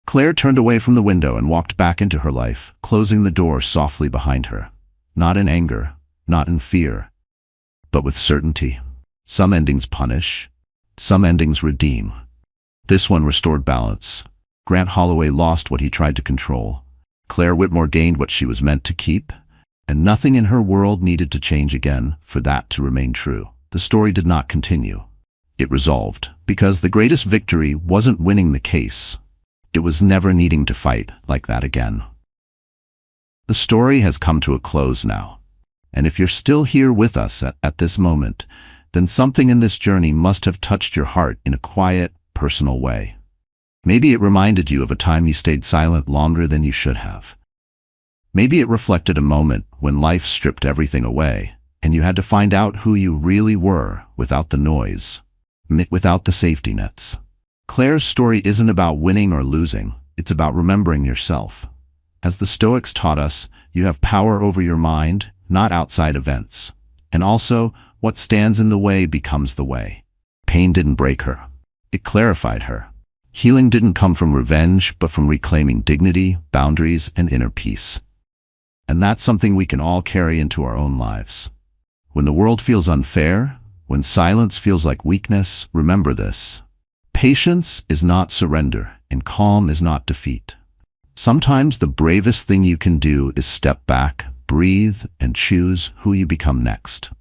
Claire turned away from the window and walked back into her life, closing the door softly behind her. Not in anger, not in fear, but with certainty. Some endings punish, some endings redeem. This one restored balance. Grant Holloway lost what he tried to control. Claire Whitmore gained what she was meant to keep, and nothing in her world needed to change again for that to remain true. The story did not continue. It resolved, because the greatest victory wasn't winning the case. It was never needing to fight like that again. The story has come to a close now. And if you're still here with us at this moment, then something in this journey must have touched your heart in a quiet, personal way. Maybe it reminded you of a time you stayed silent longer than you should have. Maybe it reflected a moment when life stripped everything away, and you had to find out who you really were without the noise, without the safety nets. Claire's story isn't about winning or losing, it's about remembering yourself. As the Stoics taught us, you have power over your mind, not outside events. And also, what stands in the way becomes the way. Pain didn't break her. It clarified her. Healing didn't come from revenge, but from reclaiming dignity, boundaries, and inner peace. And that's something we can all carry into our own lives. When the world feels unfair, when silence feels like weakness, remember this. Patience is not surrender, and calm is not defeat. Sometimes the bravest thing you can do is step back, breathe, and choose who you become next.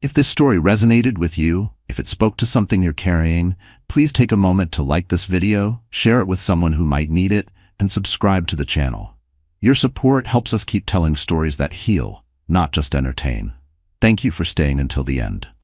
If this story resonated with you, if it spoke to something you're carrying, please take a moment to like this video, share it with someone who might need it, and subscribe to the channel. Your support helps us keep telling stories that heal, not just entertain. Thank you for staying until the end.